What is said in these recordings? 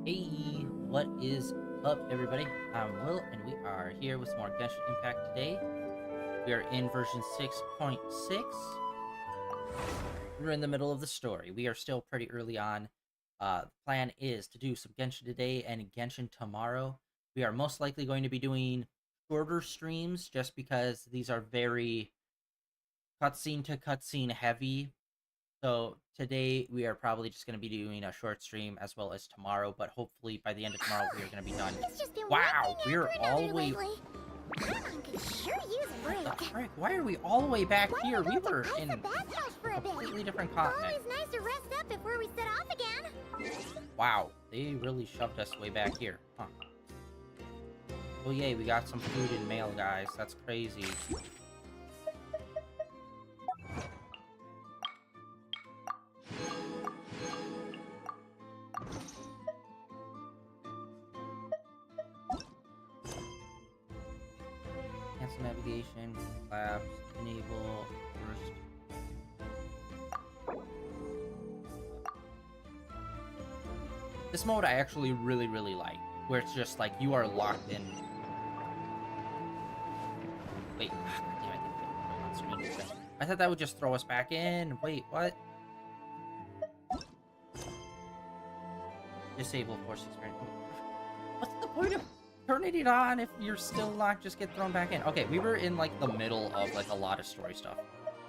Hey, what is up, everybody? I'm Will, and we are here with some more Genshin Impact today. We are in version 6.6. We're in the middle of the story. We are still pretty early on. The plan is to do some Genshin today and Genshin tomorrow. We are most likely going to be doing shorter streams just because these are very cutscene to cutscene heavy. So today we are probably just going to be doing a short stream as well as tomorrow, but hopefully by the end of tomorrow we are going to be done. Wow, we're all the way. What the frick? Why are we all the way back here? We were in a completely different continent. Always nice to rest up before we set off again. Wow, they really shoved us way back here. Huh. Oh yay, we got some food in mail, guys. That's crazy. Cancel navigation, labs, enable, first. This mode I actually really like, where it's just like you are locked in. Wait, damn it, on screen. I thought that would just throw us back in. Wait, what? Disable force experience. What's the point of turning it on if you're still locked? Just get thrown back in. Okay, we were in like the middle of like a lot of story stuff.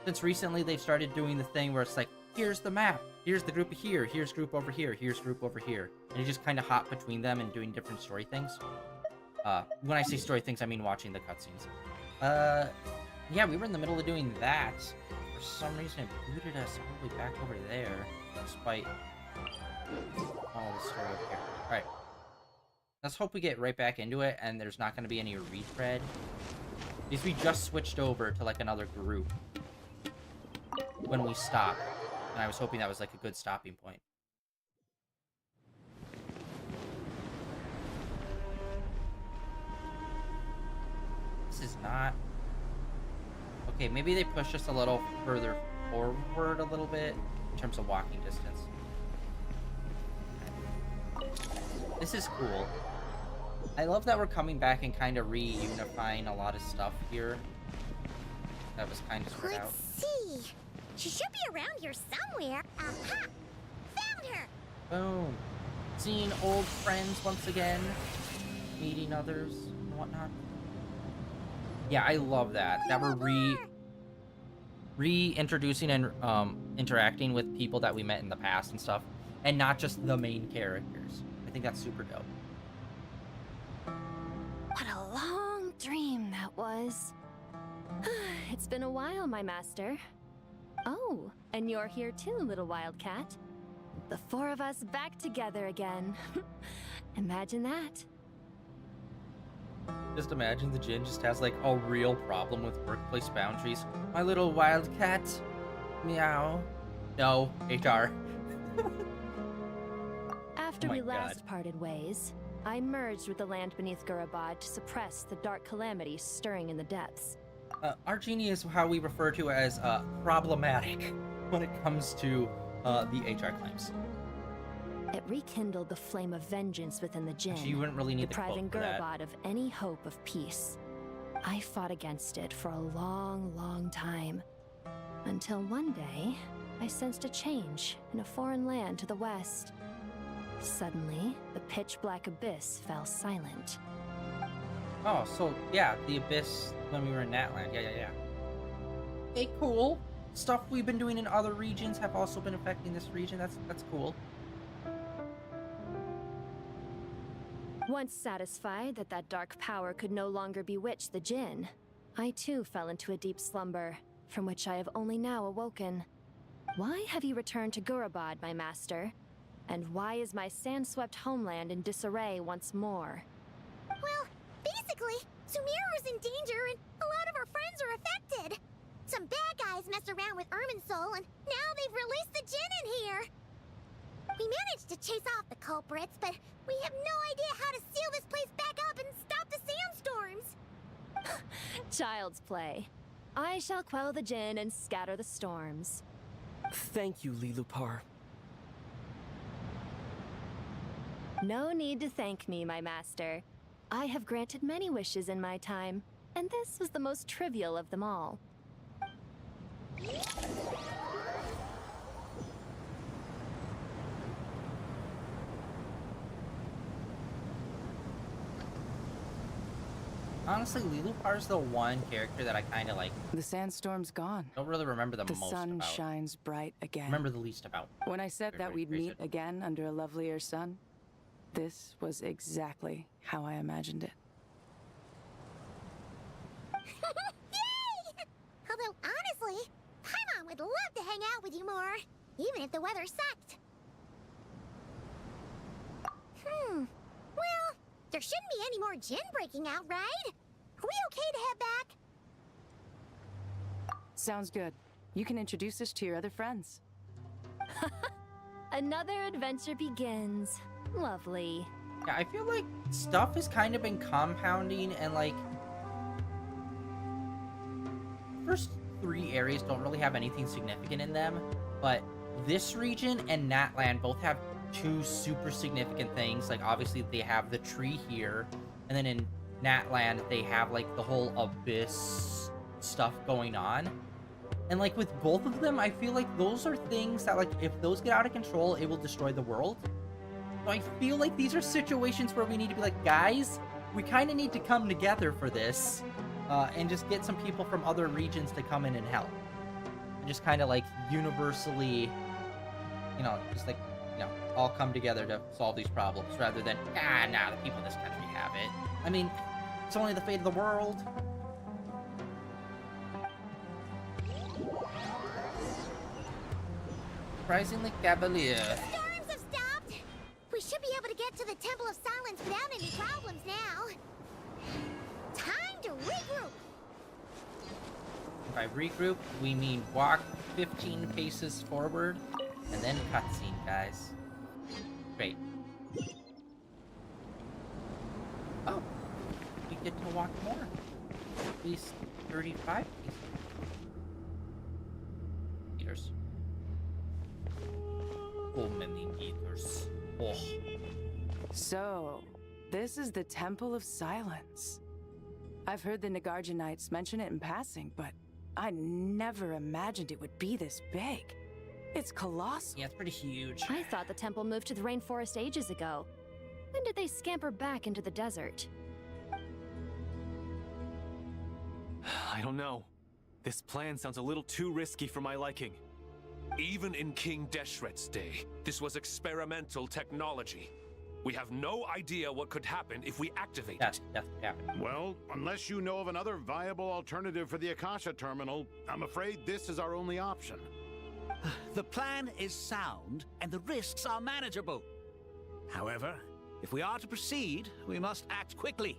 Since recently they've started doing the thing where it's like, here's the map, here's the group here, here's group over here, here's group over here, and you just kind of hop between them and doing different story things. When I say story things, I mean watching the cutscenes. Yeah, we were in the middle of doing that. For some reason, it booted us all the way back over there, despite all the story up here. Alright. Let's hope we get right back into it, and there's not going to be any retread. Because we just switched over to, like, another group when we stopped. And I was hoping that was, like, a good stopping point. This is not... Okay, maybe they pushed us a little further forward a little bit in terms of walking distance. This is cool. I love that we're coming back and kind of reunifying a lot of stuff here that was kind of spread out. Let's see. She should be around here somewhere. Aha! Found her! Boom. Seeing old friends once again. Meeting others and whatnot. Yeah, I love that. That we're reintroducing and interacting with people that we met in the past and stuff. And not just the main characters. I think that's super dope. What a long dream that was. It's been a while, my master. Oh, and you're here too, little wildcat. The four of us back together again. Imagine that. Just imagine the Jin just has like a real problem with workplace boundaries. My little wildcat. Meow. No, HR. After Oh my we last God. parted ways, I merged with the land beneath Gurabad to suppress the dark calamity stirring in the depths. Our genie is how we refer to as problematic when it comes to the HR claims. It rekindled the flame of vengeance within the Jinn, Actually, you wouldn't really need the quote depriving for that. Gurabad of any hope of peace. I fought against it for a long time, until one day I sensed a change in a foreign land to the west. Suddenly, the pitch-black abyss fell silent. Oh, so yeah, the abyss when we were in Natland. Yeah. Hey, cool. Stuff we've been doing in other regions have also been affecting this region. That's cool. Once satisfied that that dark power could no longer bewitch the Jinn, I too fell into a deep slumber, from which I have only now awoken. Why have you returned to Gurabad, my master? And why is my sand-swept homeland in disarray once more? Well, basically, Sumeru is in danger and a lot of our friends are affected. Some bad guys messed around with Irminsul and now they've released the Jinn in here. We managed to chase off the culprits, but we have no idea how to seal this place back up and stop the sandstorms. Child's play. I shall quell the Jinn and scatter the storms. Thank you, Lilupar. No need to thank me, my master. I have granted many wishes in my time, and this was the most trivial of them all. Honestly, Lilupar's the one character that I kind of like. The sandstorm's gone. Don't really remember the The most sun about. shines bright again. Remember the least about. When I said that Very we'd meet good. again under a lovelier sun, this was exactly how I imagined it. Yay! Although, honestly, Paimon would love to hang out with you more, even if the weather sucked. Well, there shouldn't be any more gin breaking out, right? Are we okay to head back? Sounds good. You can introduce us to your other friends. Another adventure begins. Lovely. Yeah, I feel like stuff has kind of been compounding, and like first 3 areas don't really have anything significant in them, but this region and Natland both have 2 super significant things. Like obviously they have the tree here, and then in Natland they have like the whole abyss stuff going on. And like with both of them, I feel like those are things that like if those get out of control, it will destroy the world. So I feel like these are situations where we need to be like, guys, we kind of need to come together for this, and just get some people from other regions to come in and help. And just kind of like universally, you know, just like, you know, all come together to solve these problems rather than, nah, the people in this country have it. I mean, it's only the fate of the world. Surprisingly cavalier. Storms have stopped! We should be able to get to the Temple of Silence without any problems now. Time to regroup! By regroup, we mean walk 15 paces forward, and then cutscene, guys. Great. Oh, we get to walk more. At least 35 meters. So many meters. Oh. So, this is the Temple of Silence. I've heard the Nagarjanites mention it in passing, but I never imagined it would be this big. It's colossal. Yeah, it's pretty huge. I thought the temple moved to the rainforest ages ago. When did they scamper back into the desert? I don't know. This plan sounds a little too risky for my liking. Even in King Deshret's day, this was experimental technology. We have no idea what could happen if we activate it. That's happening. Well, unless you know of another viable alternative for the Akasha terminal, I'm afraid this is our only option. The plan is sound, and the risks are manageable. However, if we are to proceed, we must act quickly.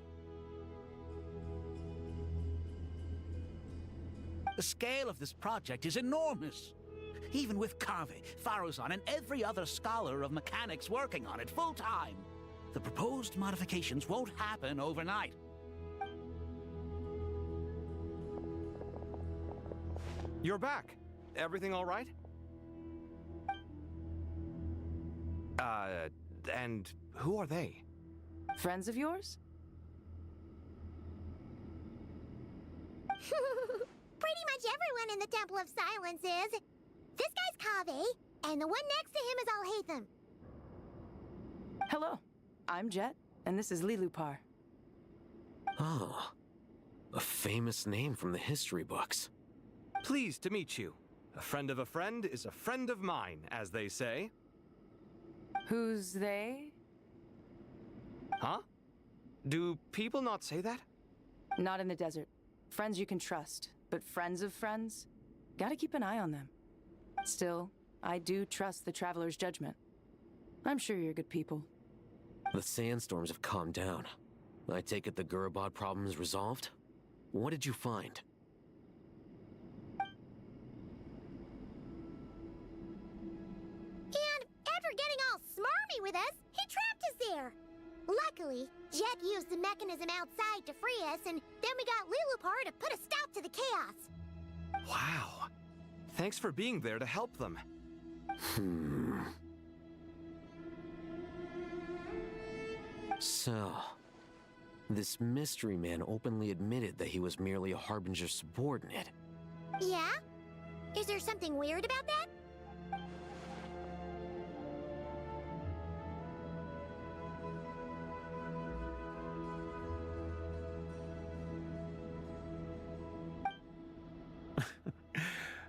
The scale of this project is enormous. Even with Kaveh, Faruzan, and every other scholar of mechanics working on it full-time, the proposed modifications won't happen overnight. You're back. Everything all right? And who are they? Friends of yours? Pretty much everyone in the Temple of Silence is. This guy's Kaveh, and the one next to him is Alhaitham. Hello, I'm Jet, and this is Lilupar. Ah, a famous name from the history books. Pleased to meet you. A friend of a friend is a friend of mine, as they say. Who's they? Huh? Do people not say that? Not in the desert. Friends you can trust, but friends of friends? Gotta keep an eye on them. Still, I do trust the Traveler's judgment. I'm sure you're good people. The sandstorms have calmed down. I take it the Gurabad problem is resolved? What did you find? And after getting all smarmy with us, he trapped us there. Luckily, Jet used the mechanism outside to free us, and then we got Lilupar to put a stop to the chaos. Wow. Thanks for being there to help them. So, this mystery man openly admitted that he was merely a Harbinger subordinate. Yeah? Is there something weird about that?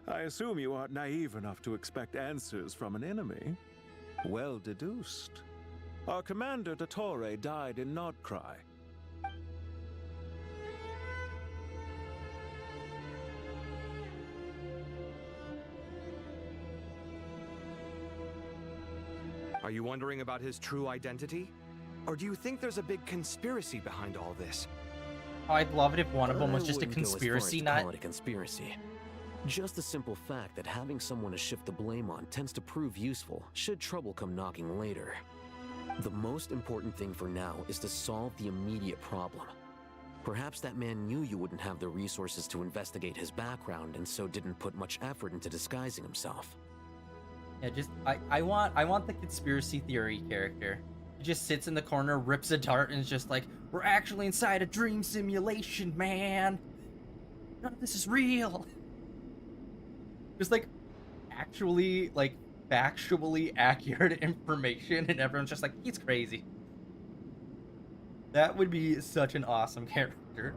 I assume you aren't naive enough to expect answers from an enemy. Well deduced. Our commander, Dottore, died in Nordcry. Are you wondering about his true identity? Or do you think there's a big conspiracy behind all this? Oh, I'd love it if one of them was I just a wouldn't go as far as conspiracy to nut. call it a conspiracy. Just the simple fact that having someone to shift the blame on tends to prove useful should trouble come knocking later. The most important thing for now is to solve the immediate problem. Perhaps that man knew you wouldn't have the resources to investigate his background and so didn't put much effort into disguising himself. Yeah, just I want the conspiracy theory character. He just sits in the corner, rips a dart, and is just like, "We're actually inside a dream simulation, man. None of this is real." Just like actually like factually accurate information, and everyone's just like, "He's crazy." That would be such an awesome character.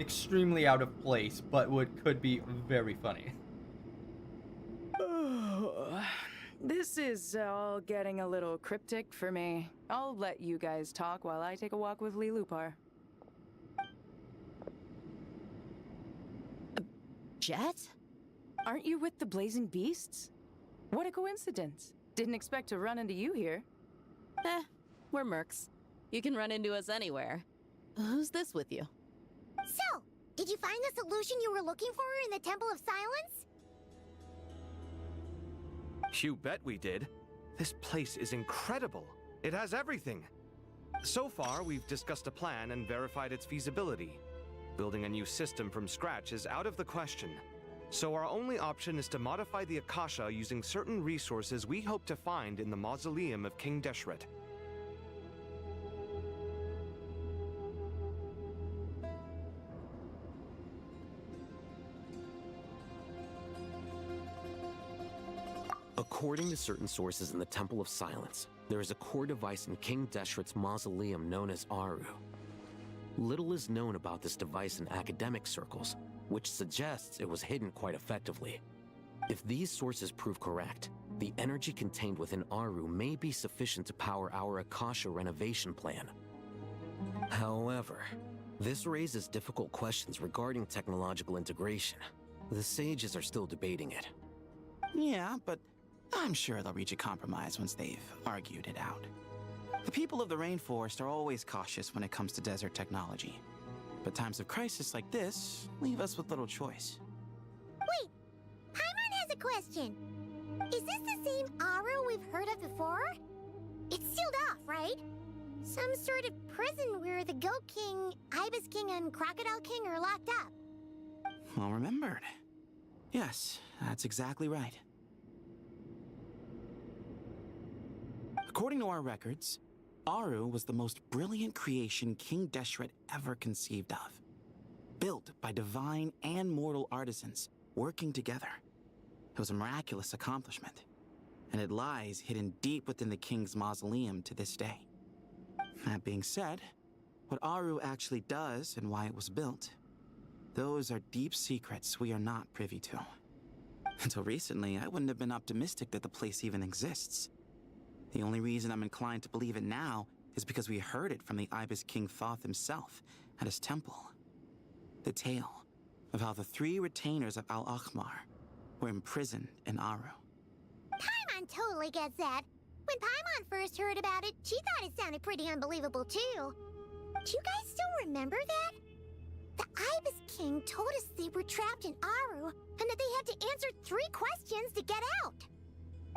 Extremely out of place, but could be very funny. This is all getting a little cryptic for me. I'll let you guys talk while I take a walk with Lee Lupar. Jet? Aren't you with the Blazing Beasts? What a coincidence. Didn't expect to run into you here. We're mercs. You can run into us anywhere. Who's this with you? So, did you find the solution you were looking for in the Temple of Silence? You bet we did. This place is incredible. It has everything. So far, we've discussed a plan and verified its feasibility. Building a new system from scratch is out of the question. So our only option is to modify the Akasha using certain resources we hope to find in the mausoleum of King Deshret. According to certain sources in the Temple of Silence, there is a core device in King Deshret's mausoleum known as Aru. Little is known about this device in academic circles, which suggests it was hidden quite effectively. If these sources prove correct, the energy contained within Aru may be sufficient to power our Akasha renovation plan. However, this raises difficult questions regarding technological integration. The sages are still debating it. Yeah, but I'm sure they'll reach a compromise once they've argued it out. The people of the rainforest are always cautious when it comes to desert technology. But times of crisis like this leave us with little choice. Wait, Paimon has a question. Is this the same Aru we've heard of before? It's sealed off, right? Some sort of prison where the Goat King, Ibis King, and Crocodile King are locked up. Well remembered. Yes, that's exactly right. According to our records, Aru was the most brilliant creation King Deshret ever conceived of. Built by divine and mortal artisans working together. It was a miraculous accomplishment, and it lies hidden deep within the king's mausoleum to this day. That being said, what Aru actually does and why it was built, those are deep secrets we are not privy to. Until recently, I wouldn't have been optimistic that the place even exists. The only reason I'm inclined to believe it now is because we heard it from the Ibis King Thoth himself at his temple. The tale of how the 3 retainers of Al-Akhmar were imprisoned in Aru. Paimon totally gets that. When Paimon first heard about it, she thought it sounded pretty unbelievable too. Do you guys still remember that? The Ibis King told us they were trapped in Aru and that they had to answer 3 questions to get out.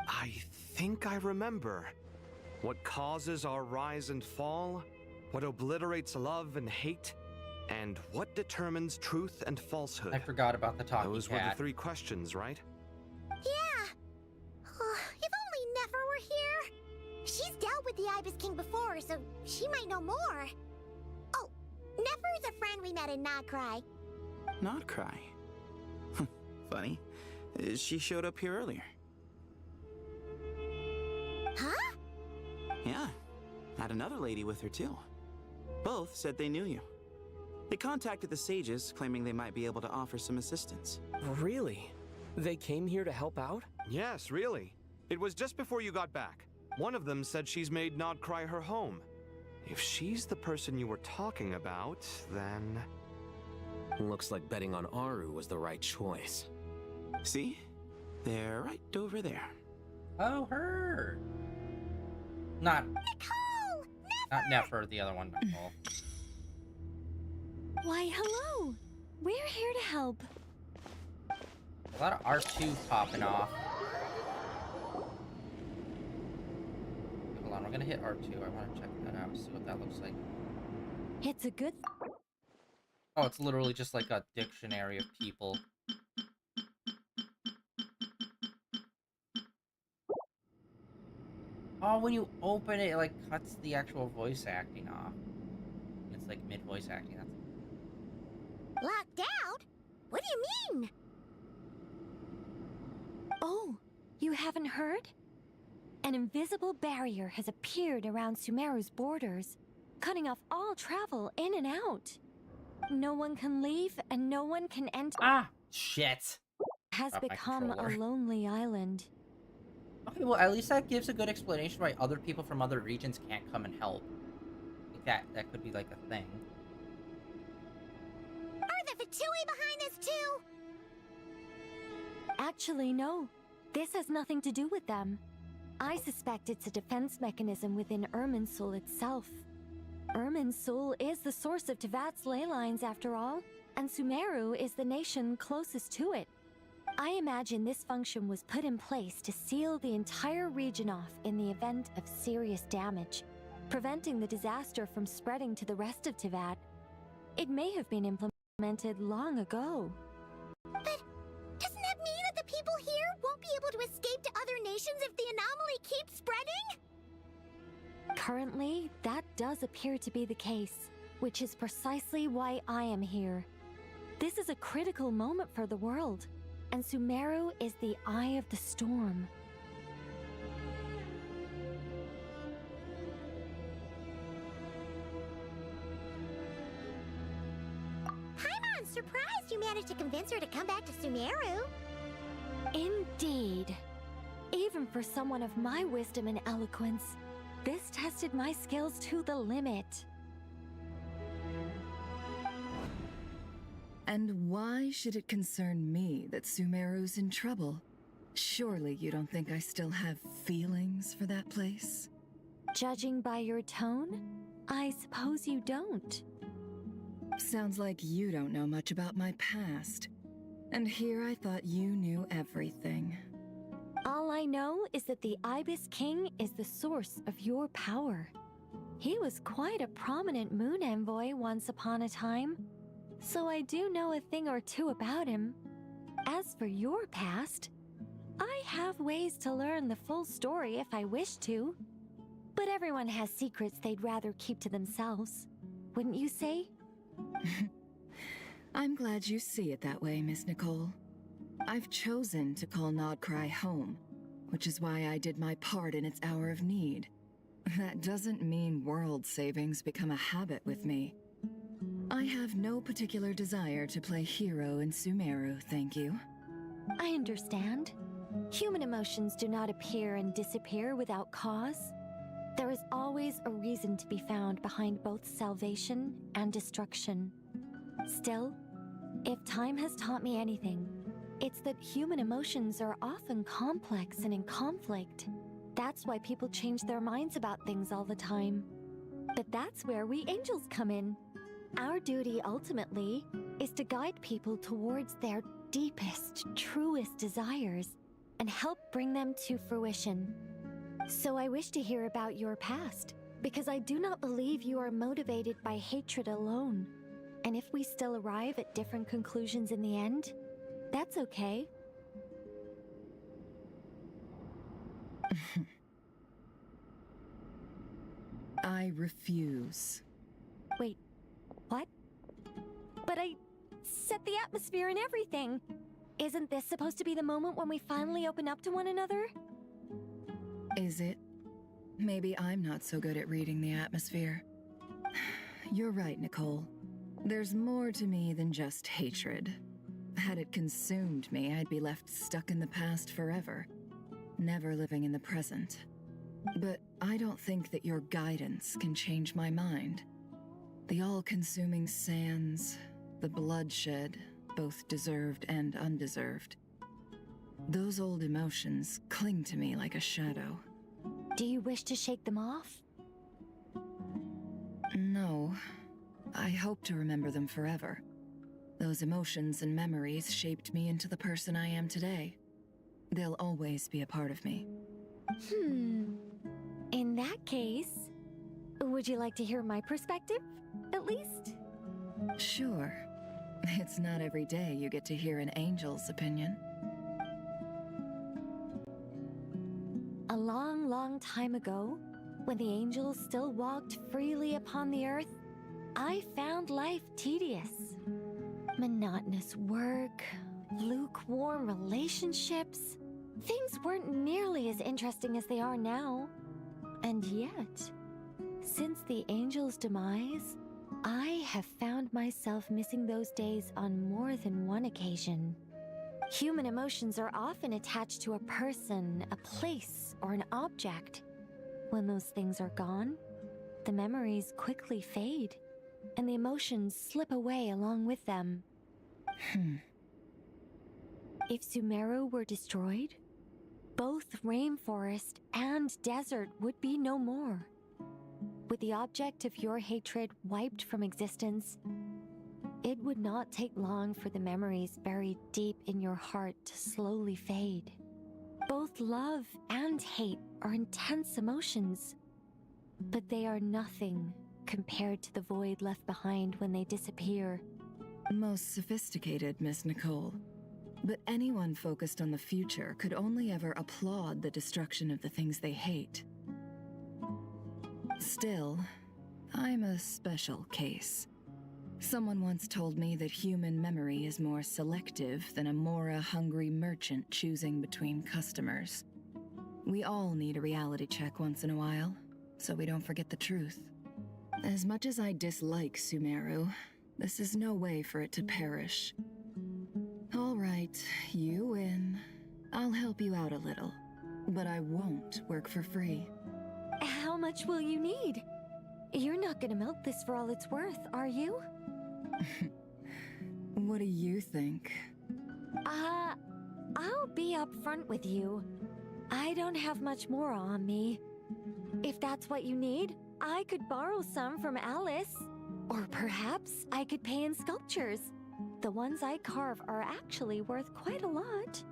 I think I remember. What causes our rise and fall? What obliterates love and hate? And what determines truth and falsehood? I forgot about the talking Those were cat. the 3 questions, right? Yeah. If only Nefer were here. She's dealt with the Ibis King before, so she might know more. Oh, Nefer's a friend we met in Nodcry. Not cry. Funny. She showed up here earlier. Huh? Yeah. Had another lady with her too. Both said they knew you. They contacted the sages, claiming they might be able to offer some assistance. Really? They came here to help out? Yes, really. It was just before you got back. One of them said she's made Nodcry her home. If she's the person you were talking about, then... Looks like betting on Aru was the right choice. See? They're right over there. Oh, her. Not Nicole! not Nefer, the other one, Nicole. Why, hello! We're here to help. A lot of R2 popping off. Hold on, we're gonna hit R2. I want to check that out, see what that looks like. It's a good... Oh, it's literally just like a dictionary of people. Oh, when you open it, it like cuts the actual voice acting off. It's like mid-voice acting. That's... Locked out? What do you mean? Oh, you haven't heard? An invisible barrier has appeared around Sumeru's borders, cutting off all travel in and out. No one can leave and no one can enter. Ah, shit. Has Drop my become a controller. lonely island. Okay, well, at least that gives a good explanation why other people from other regions can't come and help. Like that could be like a thing. Are the Fatui behind this too? Actually, no. This has nothing to do with them. I suspect it's a defense mechanism within Irminsul itself. Irminsul is the source of Tevat's ley lines, after all, and Sumeru is the nation closest to it. I imagine this function was put in place to seal the entire region off in the event of serious damage, preventing the disaster from spreading to the rest of Tevat. It may have been implemented long ago. But doesn't that mean that the people here won't be able to escape to other nations if the anomaly keeps spreading? Currently, that does appear to be the case, which is precisely why I am here. This is a critical moment for the world, and Sumeru is the eye of the storm. Paimon's surprised you managed to convince her to come back to Sumeru. Indeed. Even for someone of my wisdom and eloquence, this tested my skills to the limit. And why should it concern me that Sumeru's in trouble? Surely you don't think I still have feelings for that place? Judging by your tone, I suppose you don't. Sounds like you don't know much about my past. And here I thought you knew everything. All I know is that the Ibis King is the source of your power. He was quite a prominent moon envoy once upon a time, so I do know a thing or two about him. As for your past, I have ways to learn the full story if I wish to. But everyone has secrets they'd rather keep to themselves, wouldn't you say? I'm glad you see it that way, Miss Nicole. I've chosen to call Nodcry home, which is why I did my part in its hour of need. That doesn't mean world savings become a habit with me. I have no particular desire to play hero in Sumeru, thank you. I understand. Human emotions do not appear and disappear without cause. There is always a reason to be found behind both salvation and destruction. Still, if time has taught me anything, it's that human emotions are often complex and in conflict. That's why people change their minds about things all the time. But that's where we angels come in. Our duty ultimately is to guide people towards their deepest, truest desires and help bring them to fruition. So I wish to hear about your past, because I do not believe you are motivated by hatred alone. And if we still arrive at different conclusions in the end, that's okay. I refuse. Wait, what? But I set the atmosphere and everything. Isn't this supposed to be the moment when we finally open up to one another? Is it? Maybe I'm not so good at reading the atmosphere. You're right, Nicole. There's more to me than just hatred. Had it consumed me, I'd be left stuck in the past forever, never living in the present. But I don't think that your guidance can change my mind. The all-consuming sands, the bloodshed, both deserved and undeserved. Those old emotions cling to me like a shadow. Do you wish to shake them off? No. I hope to remember them forever. Those emotions and memories shaped me into the person I am today. They'll always be a part of me. In that case, would you like to hear my perspective, at least? Sure. It's not every day you get to hear an angel's opinion. A long, long time ago, when the angels still walked freely upon the earth, I found life tedious. Monotonous work, lukewarm relationships. Things weren't nearly as interesting as they are now. And yet, since the angels' demise, I have found myself missing those days on more than one occasion. Human emotions are often attached to a person, a place, or an object. When those things are gone, the memories quickly fade, and the emotions slip away along with them. If Sumeru were destroyed, both rainforest and desert would be no more. With the object of your hatred wiped from existence, it would not take long for the memories buried deep in your heart to slowly fade. Both love and hate are intense emotions, but they are nothing compared to the void left behind when they disappear. Most sophisticated, Miss Nicole. But anyone focused on the future could only ever applaud the destruction of the things they hate. Still, I'm a special case. Someone once told me that human memory is more selective than a Mora-hungry merchant choosing between customers. We all need a reality check once in a while, so we don't forget the truth. As much as I dislike Sumeru, this is no way for it to perish. All right, you win. I'll help you out a little, but I won't work for free. How much will you need? You're not gonna milk this for all it's worth, are you? What do you think? I'll be upfront with you. I don't have much more on me. If that's what you need, I could borrow some from Alice. Or perhaps I could pay in sculptures. The ones I carve are actually worth quite a lot.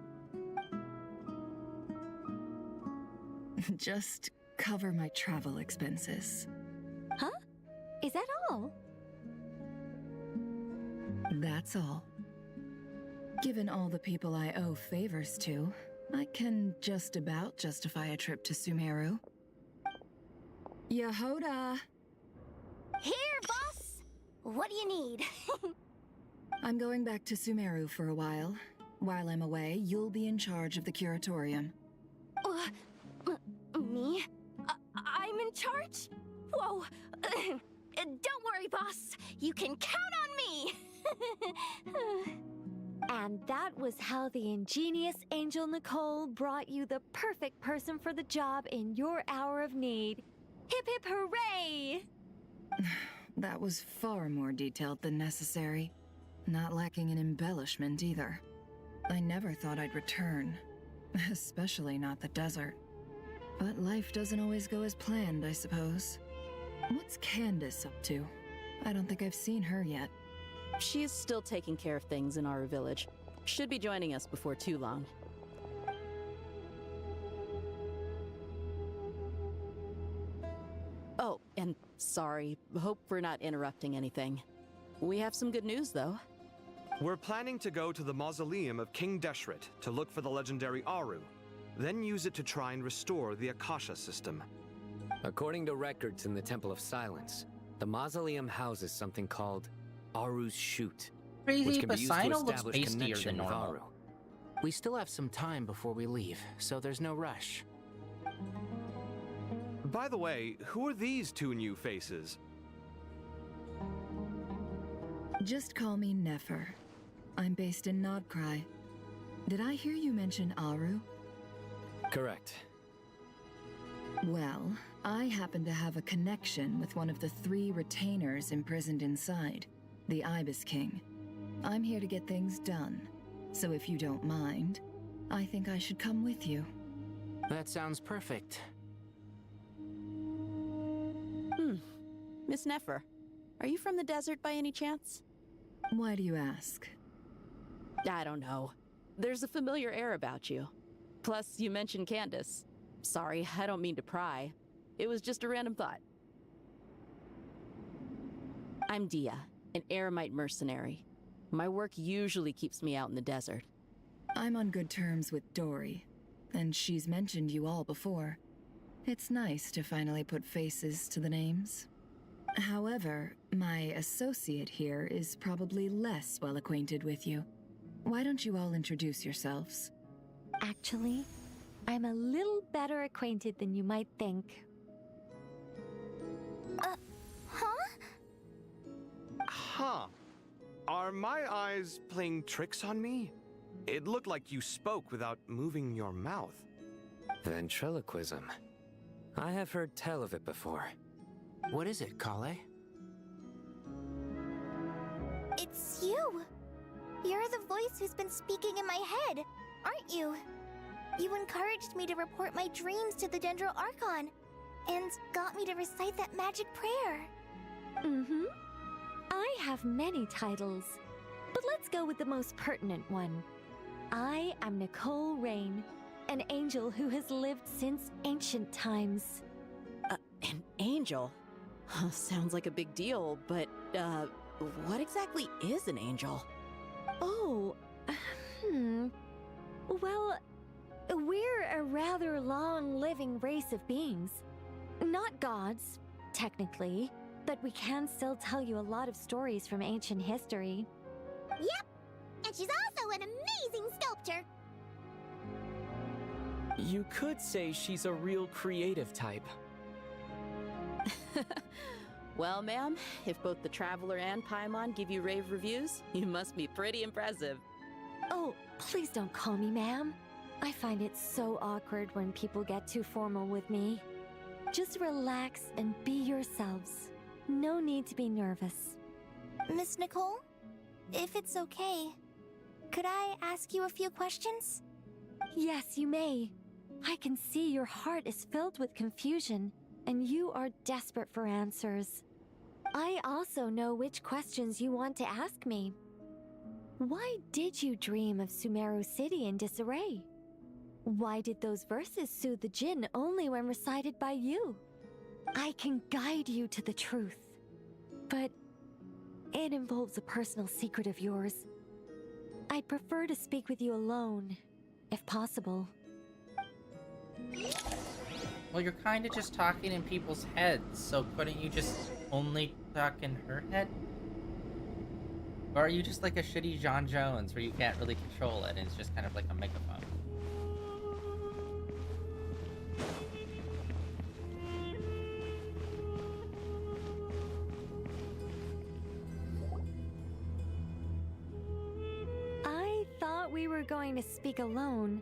Just cover my travel expenses. Huh? Is that all? That's all. Given all the people I owe favors to, I can just about justify a trip to Sumeru. Yehoda! Here, boss! What do you need? I'm going back to Sumeru for a while. While I'm away, you'll be in charge of the curatorium. Me? I'm in charge? Whoa! Don't worry, boss. You can count on me! And that was how the ingenious Angel Nicole brought you the perfect person for the job in your hour of need. Hip hip hooray! That was far more detailed than necessary. Not lacking in embellishment either. I never thought I'd return. Especially not the desert. But life doesn't always go as planned, I suppose. What's Candace up to? I don't think I've seen her yet. She is still taking care of things in our village. Should be joining us before too long. Oh, and sorry. Hope we're not interrupting anything. We have some good news, though. We're planning to go to the mausoleum of King Deshret to look for the legendary Aru, then use it to try and restore the Akasha system. According to records in the Temple of Silence, the mausoleum houses something called Aru's Chute, Crazy, which can but be used to Sino looks establish pastier connection than with normal. Aru. We still have some time before we leave, so there's no rush. By the way, who are these two new faces? Just call me Nefer. I'm based in Nodcry. Did I hear you mention Aru? Correct. Well, I happen to have a connection with one of the 3 retainers imprisoned inside, the Ibis King. I'm here to get things done, so if you don't mind, I think I should come with you. That sounds perfect. Miss Nefer, are you from the desert by any chance? Why do you ask? I don't know. There's a familiar air about you. Plus, you mentioned Candace. Sorry, I don't mean to pry. It was just a random thought. I'm Dia, an eremite mercenary. My work usually keeps me out in the desert. I'm on good terms with Dory, and she's mentioned you all before. It's nice to finally put faces to the names. However, my associate here is probably less well acquainted with you. Why don't you all introduce yourselves? Actually, I'm a little better acquainted than you might think. Huh. Are my eyes playing tricks on me? It looked like you spoke without moving your mouth. Ventriloquism. I have heard tell of it before. What is it, Kale? It's you! You're the voice who's been speaking in my head, aren't you? You encouraged me to report my dreams to the Dendro Archon, and got me to recite that magic prayer. Mm-hmm. I have many titles, but let's go with the most pertinent one. I am Nicole Rain, an angel who has lived since ancient times. An angel? Sounds like a big deal, but, what exactly is an angel? Oh, Well, we're a rather long-living race of beings. Not gods, technically, but we can still tell you a lot of stories from ancient history. Yep! And she's also an amazing sculptor! You could say she's a real creative type. Well, ma'am, if both the Traveler and Paimon give you rave reviews, you must be pretty impressive. Oh, please don't call me ma'am. I find it so awkward when people get too formal with me. Just relax and be yourselves. No need to be nervous. Miss Nicole, if it's okay, could I ask you a few questions? Yes, you may. I can see your heart is filled with confusion, and you are desperate for answers. I also know which questions you want to ask me. Why did you dream of Sumeru City in disarray? Why did those verses soothe the Jinn only when recited by you? I can guide you to the truth, but it involves a personal secret of yours. I'd prefer to speak with you alone, if possible. Well, you're kind of just talking in people's heads, so couldn't you just only talk in her head? Or are you just like a shitty John Jones where you can't really control it and it's just kind of like a megaphone? I thought we were going to speak alone.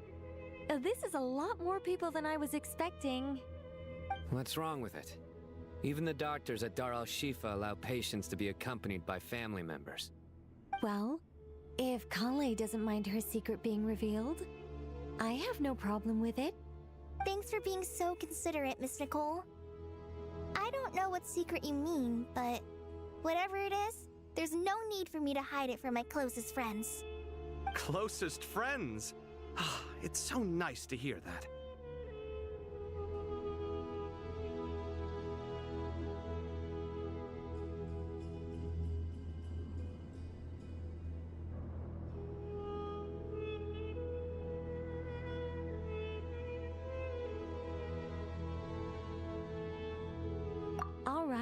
This is a lot more people than I was expecting. What's wrong with it? Even the doctors at Dar al-Shifa allow patients to be accompanied by family members. Well, if Kale doesn't mind her secret being revealed, I have no problem with it. Thanks for being so considerate, Miss Nicole. I don't know what secret you mean, but whatever it is, there's no need for me to hide it from my closest friends. Closest friends? It's so nice to hear that.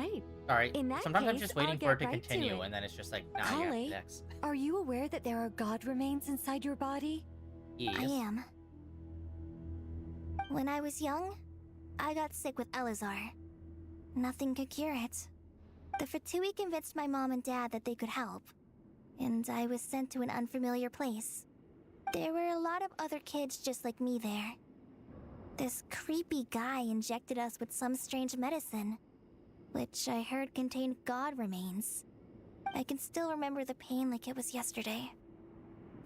right. Sorry. In that Sometimes I'm case, just waiting I'll for it get to right to continue, it. and then it's just like, nah, you have Kale, next. are you aware that there are god remains inside your body? Yes. I am. When I was young, I got sick with Elazar. Nothing could cure it. The Fatui convinced my mom and dad that they could help, and I was sent to an unfamiliar place. There were a lot of other kids just like me there. This creepy guy injected us with some strange medicine, which I heard contained god remains. I can still remember the pain like it was yesterday.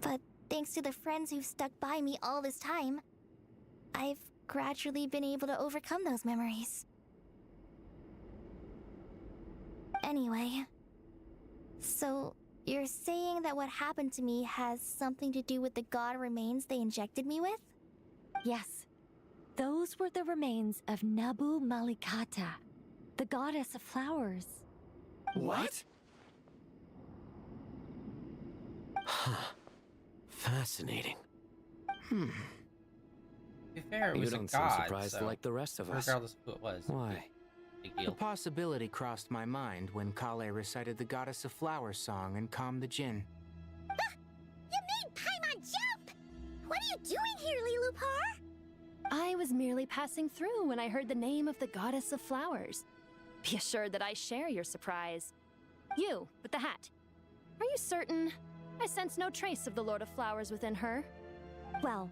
But thanks to the friends who've stuck by me all this time, I've gradually been able to overcome those memories. Anyway, so you're saying that what happened to me has something to do with the god remains they injected me with? Yes. Those were the remains of Nabu Malikata, the goddess of flowers. What? Huh. Fascinating. To be fair, it You was don't a seem god, surprised so like the rest of us. regardless of who it was. Why? Big The deal. possibility crossed my mind when Kale recited the Goddess of Flowers song and calmed the djinn. You made Paimon jump! What are you doing here, Lilupar? I was merely passing through when I heard the name of the goddess of flowers. Be assured that I share your surprise. You, with the hat. Are you certain? I sense no trace of the Lord of Flowers within her. Well,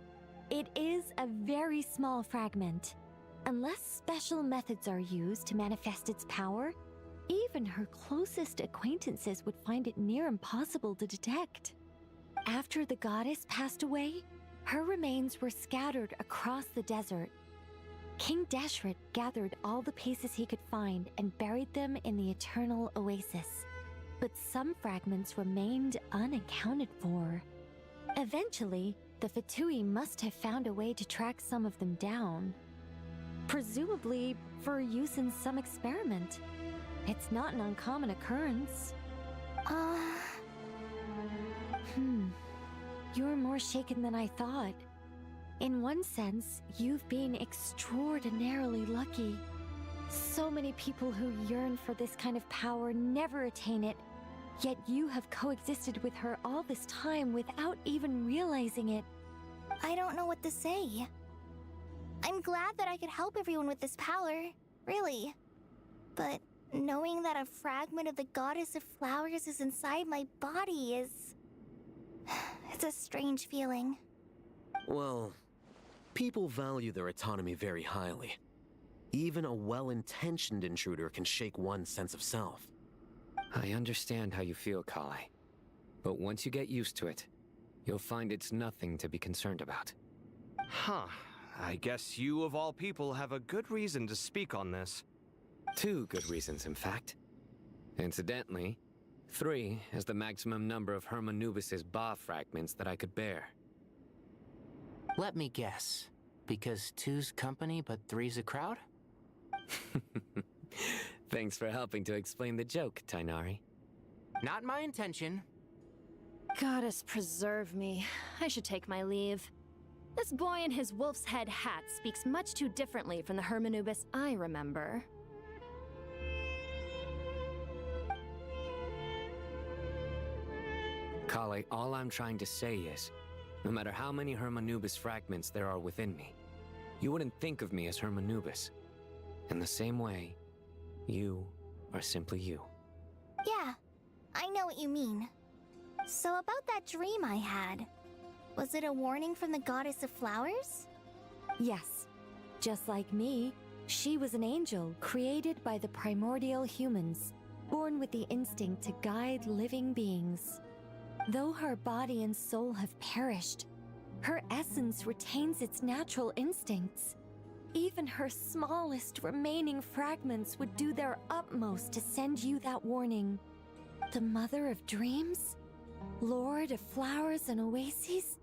it is a very small fragment. Unless special methods are used to manifest its power, even her closest acquaintances would find it near impossible to detect. After the goddess passed away, her remains were scattered across the desert. King Deshret gathered all the pieces he could find and buried them in the Eternal Oasis. But some fragments remained unaccounted for. Eventually, the Fatui must have found a way to track some of them down. Presumably for use in some experiment. It's not an uncommon occurrence. You're more shaken than I thought. In one sense, you've been extraordinarily lucky. So many people who yearn for this kind of power never attain it, yet you have coexisted with her all this time without even realizing it. I don't know what to say. I'm glad that I could help everyone with this power, really. But knowing that a fragment of the Goddess of Flowers is inside my body is... it's a strange feeling. Well, people value their autonomy very highly. Even a well-intentioned intruder can shake one's sense of self. I understand how you feel, Kale. But once you get used to it, you'll find it's nothing to be concerned about. Huh. I guess you, of all people, have a good reason to speak on this. 2 good reasons, in fact. Incidentally, 3 is the maximum number of Hermanubis' Ba fragments that I could bear. Let me guess. Because 2's company, but 3's a crowd? Thanks for helping to explain the joke, Tainari. Not my intention. Goddess preserve me. I should take my leave. This boy in his wolf's head hat speaks much too differently from the Hermanubis I remember. Kale, all I'm trying to say is, no matter how many Hermanubis fragments there are within me, you wouldn't think of me as Hermanubis. In the same way, you are simply you. Yeah, I know what you mean. So about that dream I had, was it a warning from the Goddess of Flowers? Yes. Just like me, she was an angel created by the primordial humans, born with the instinct to guide living beings. Though her body and soul have perished, her essence retains its natural instincts. Even her smallest remaining fragments would do their utmost to send you that warning. The Mother of Dreams? Lord of Flowers and Oases?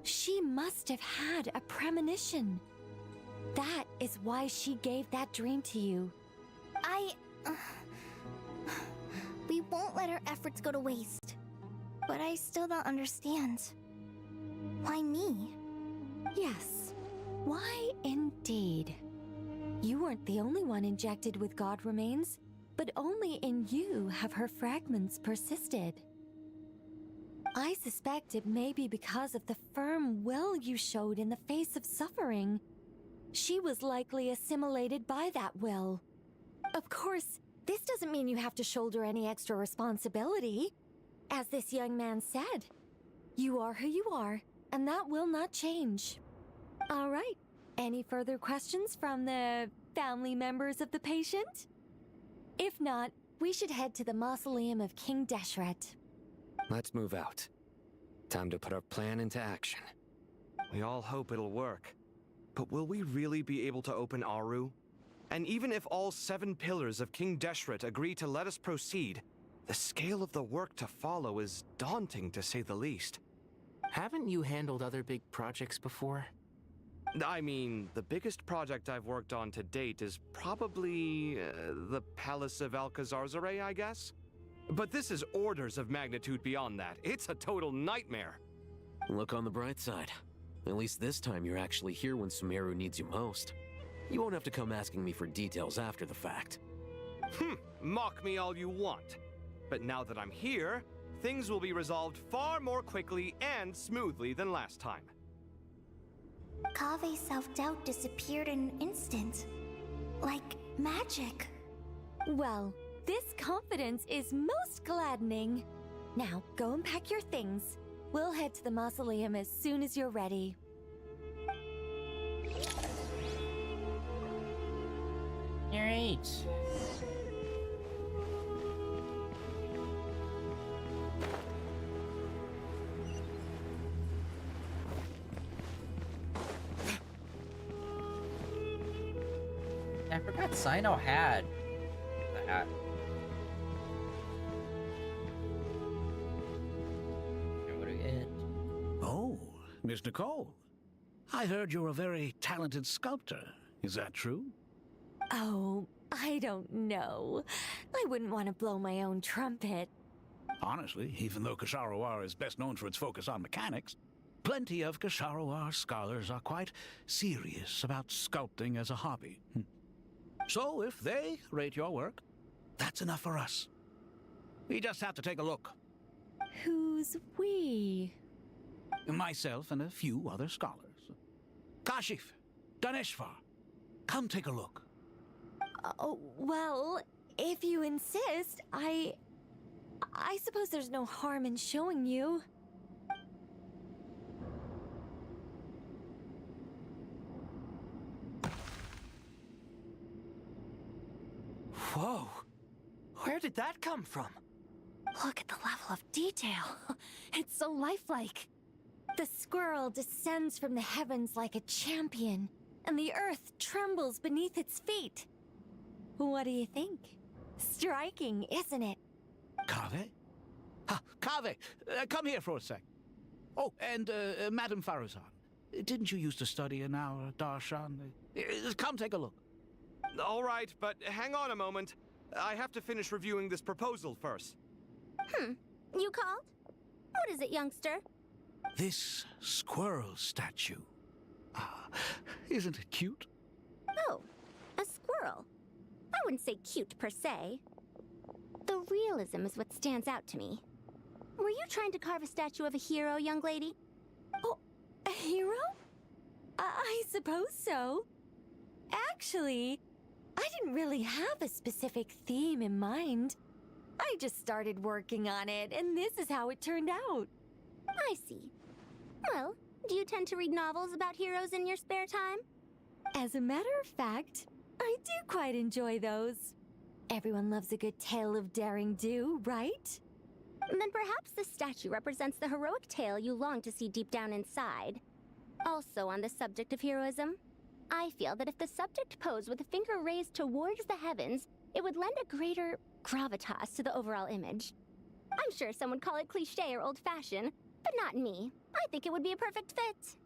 She must have had a premonition. That is why she gave that dream to you. We won't let our efforts go to waste. But I still don't understand. Why me? Yes. Why indeed? You weren't the only one injected with god remains. but only in you have her fragments persisted. I suspect it may be because of the firm will you showed in the face of suffering. She was likely assimilated by that will. Of course, this doesn't mean you have to shoulder any extra responsibility. As this young man said, you are who you are, and that will not change. All right, any further questions from the family members of the patient? If not, we should head to the mausoleum of King Deshret. Let's move out. Time to put our plan into action. We all hope it'll work. But will we really be able to open Aru? And even if all 7 pillars of King Deshret agree to let us proceed, the scale of the work to follow is daunting, to say the least. Haven't you handled other big projects before? I mean, the biggest project I've worked on to date is probably the Palace of Alcazarzaray, I guess? But this is orders of magnitude beyond that. It's a total nightmare. Look on the bright side. At least this time you're actually here when Sumeru needs you most. You won't have to come asking me for details after the fact. Mock me all you want. But now that I'm here, things will be resolved far more quickly and smoothly than last time. Kave's self-doubt disappeared in an instant. Like magic. Well, this confidence is most gladdening. Now, go and pack your things. We'll head to the mausoleum as soon as you're ready. Alright. I forgot Sino had that. What do we get? Oh, Miss Nicole. I heard you're a very talented sculptor. Is that true? Oh, I don't know. I wouldn't want to blow my own trumpet. Honestly, even though Kasharawar is best known for its focus on mechanics, plenty of Kasharawar scholars are quite serious about sculpting as a hobby. So if they rate your work, that's enough for us. We just have to take a look. Who's we? Myself and a few other scholars. Kashif, Daneshvar, come take a look. Oh, well, if you insist, I suppose there's no harm in showing you. Whoa! Where did that come from? Look at the level of detail. It's so lifelike. The squirrel descends from the heavens like a champion, and the earth trembles beneath its feet. What do you think? Striking, isn't it? Kave? Kave, come here for a sec. Oh, and Madame Faruzan, didn't you used to study in our darshan? Come take a look. All right, but hang on a moment. I have to finish reviewing this proposal first. You called? What is it, youngster? This squirrel statue. Isn't it cute? Oh, a squirrel. I wouldn't say cute per se. The realism is what stands out to me. Were you trying to carve a statue of a hero, young lady? Oh, a hero? I suppose so. Actually, I didn't really have a specific theme in mind. I just started working on it, and this is how it turned out. I see. Well, do you tend to read novels about heroes in your spare time? As a matter of fact, I do quite enjoy those. Everyone loves a good tale of daring do, right? Then perhaps this statue represents the heroic tale you long to see deep down inside. Also on the subject of heroism, I feel that if the subject posed with a finger raised towards the heavens, it would lend a greater gravitas to the overall image. I'm sure some would call it cliché or old-fashioned, but not me. I think it would be a perfect fit.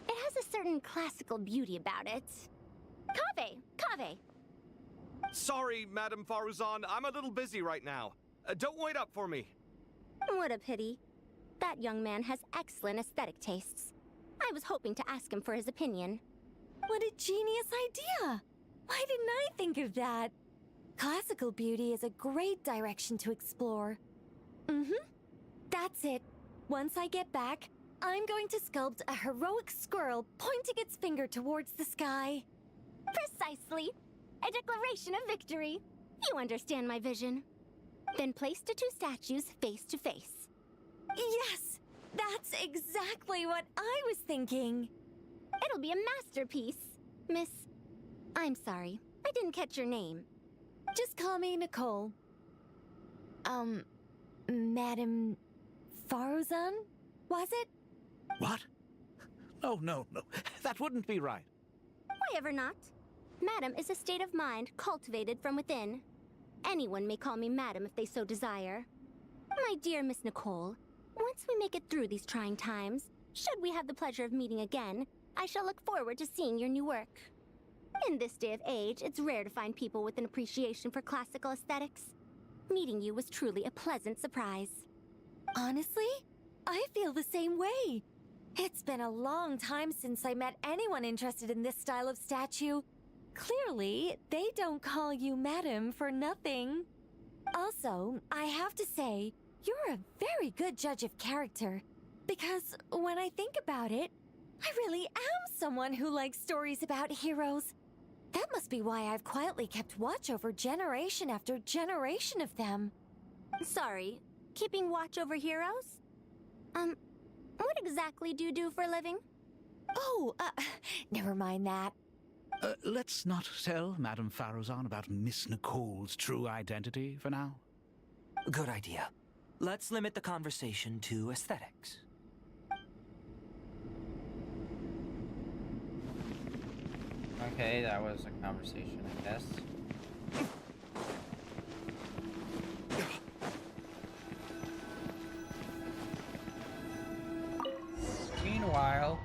It has a certain classical beauty about it. Kave! Sorry, Madame Faruzan, I'm a little busy right now. Don't wait up for me. What a pity. That young man has excellent aesthetic tastes. I was hoping to ask him for his opinion. What a genius idea! Why didn't I think of that? Classical beauty is a great direction to explore. That's it. Once I get back, I'm going to sculpt a heroic squirrel pointing its finger towards the sky. Precisely. A declaration of victory. You understand my vision. Then place the two statues face to face. Yes! That's exactly what I was thinking. It'll be a masterpiece. Miss... I'm sorry. I didn't catch your name. Just call me Nicole. Madam Faruzan? Was it? What? Oh, no. That wouldn't be right. Why ever not? Madam is a state of mind cultivated from within. Anyone may call me Madam if they so desire. My dear Miss Nicole, once we make it through these trying times, should we have the pleasure of meeting again, I shall look forward to seeing your new work. In this day of age, it's rare to find people with an appreciation for classical aesthetics. Meeting you was truly a pleasant surprise. Honestly, I feel the same way. It's been a long time since I met anyone interested in this style of statue. Clearly, they don't call you Madam for nothing. Also, I have to say, you're a very good judge of character. Because when I think about it, I really am someone who likes stories about heroes. That must be why I've quietly kept watch over generation after generation of them. Sorry, keeping watch over heroes? What exactly do you do for a living? Oh, never mind that. Let's not tell Madame Faruzan about Miss Nicole's true identity for now. Good idea. Let's limit the conversation to aesthetics. Okay, that was a conversation, I guess. Meanwhile,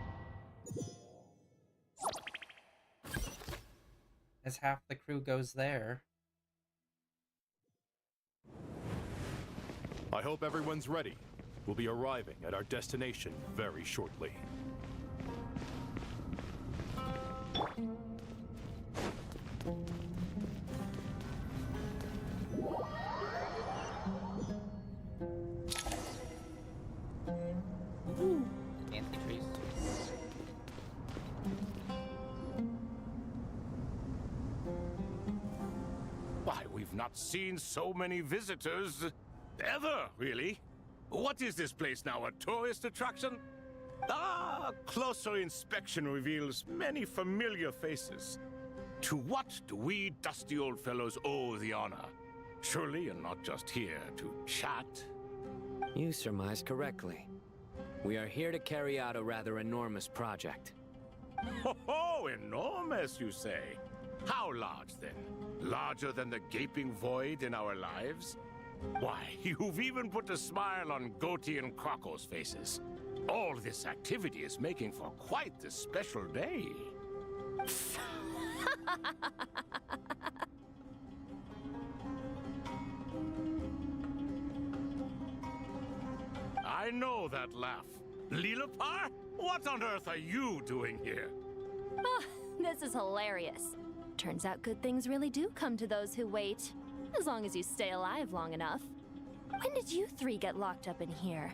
as half the crew goes there. I hope everyone's ready. We'll be arriving at our destination very shortly. Fancy trees. Why, we've not seen so many visitors ever, really. What is this place now, a tourist attraction? Ah, closer inspection reveals many familiar faces. To what do we dusty old fellows owe the honor? Surely you're not just here to chat. You surmise correctly. We are here to carry out a rather enormous project. Ho, enormous, you say? How large, then? Larger than the gaping void in our lives? Why, you've even put a smile on Goatee and Crocco's faces. All this activity is making for quite the special day. I know that laugh. Lilipar? What on earth are you doing here? Oh, this is hilarious. Turns out good things really do come to those who wait. As long as you stay alive long enough. When did you three get locked up in here?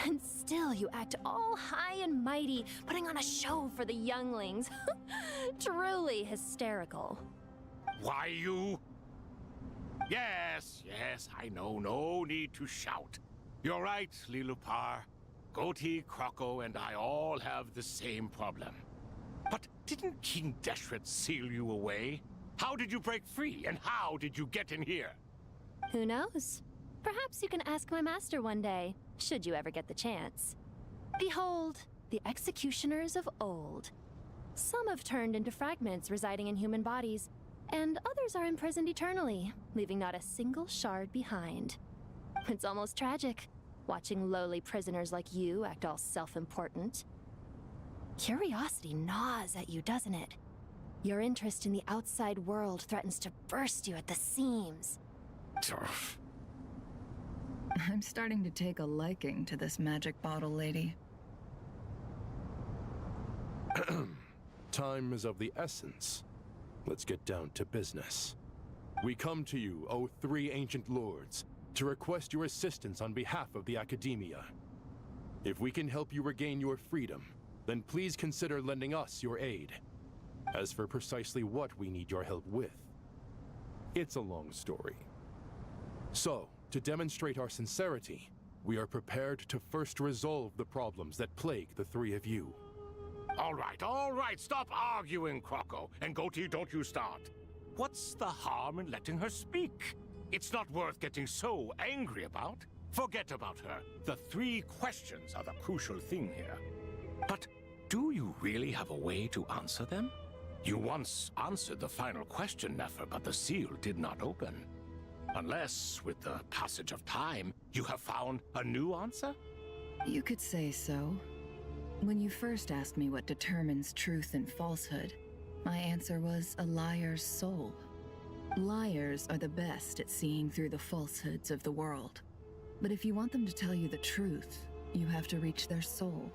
And still you act all high and mighty, putting on a show for the younglings. Truly hysterical. Why, you... Yes, I know. No need to shout. You're right, Lilipar. Goatee, Crocco, and I all have the same problem. But didn't King Deshret seal you away? How did you break free, and how did you get in here? Who knows? Perhaps you can ask my master one day, should you ever get the chance. Behold, the executioners of old. Some have turned into fragments residing in human bodies, and others are imprisoned eternally, leaving not a single shard behind. It's almost tragic, watching lowly prisoners like you act all self-important. Curiosity gnaws at you, doesn't it? Your interest in the outside world threatens to burst you at the seams. I'm starting to take a liking to this magic bottle lady. Time is of the essence. Let's get down to business. We come to you, O three ancient lords, to request your assistance on behalf of the Academia. If we can help you regain your freedom, then please consider lending us your aid. As for precisely what we need your help with, it's a long story. So, to demonstrate our sincerity, we are prepared to first resolve the problems that plague the three of you. All right, stop arguing, Croco. And Goatee, don't you start. What's the harm in letting her speak? It's not worth getting so angry about. Forget about her. The three questions are the crucial thing here. But do you really have a way to answer them? You once answered the final question, Nefer, but the seal did not open. Unless, with the passage of time, you have found a new answer? You could say so. When you first asked me what determines truth and falsehood, my answer was a liar's soul. Liars are the best at seeing through the falsehoods of the world. But if you want them to tell you the truth, you have to reach their soul.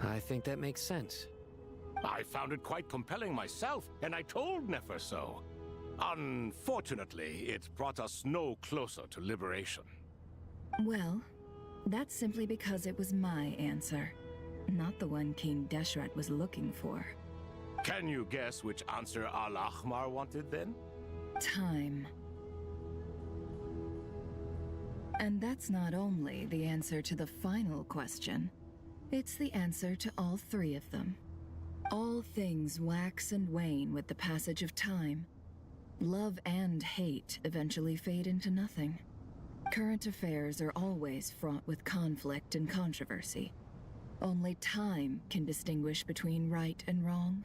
I think that makes sense. I found it quite compelling myself, and I told Nefer so. Unfortunately, it brought us no closer to liberation. Well, that's simply because it was my answer, not the one King Deshret was looking for. Can you guess which answer Al-Ahmar wanted then? Time. And that's not only the answer to the final question, it's the answer to all three of them. All things wax and wane with the passage of time. Love and hate eventually fade into nothing. Current affairs are always fraught with conflict and controversy. Only time can distinguish between right and wrong.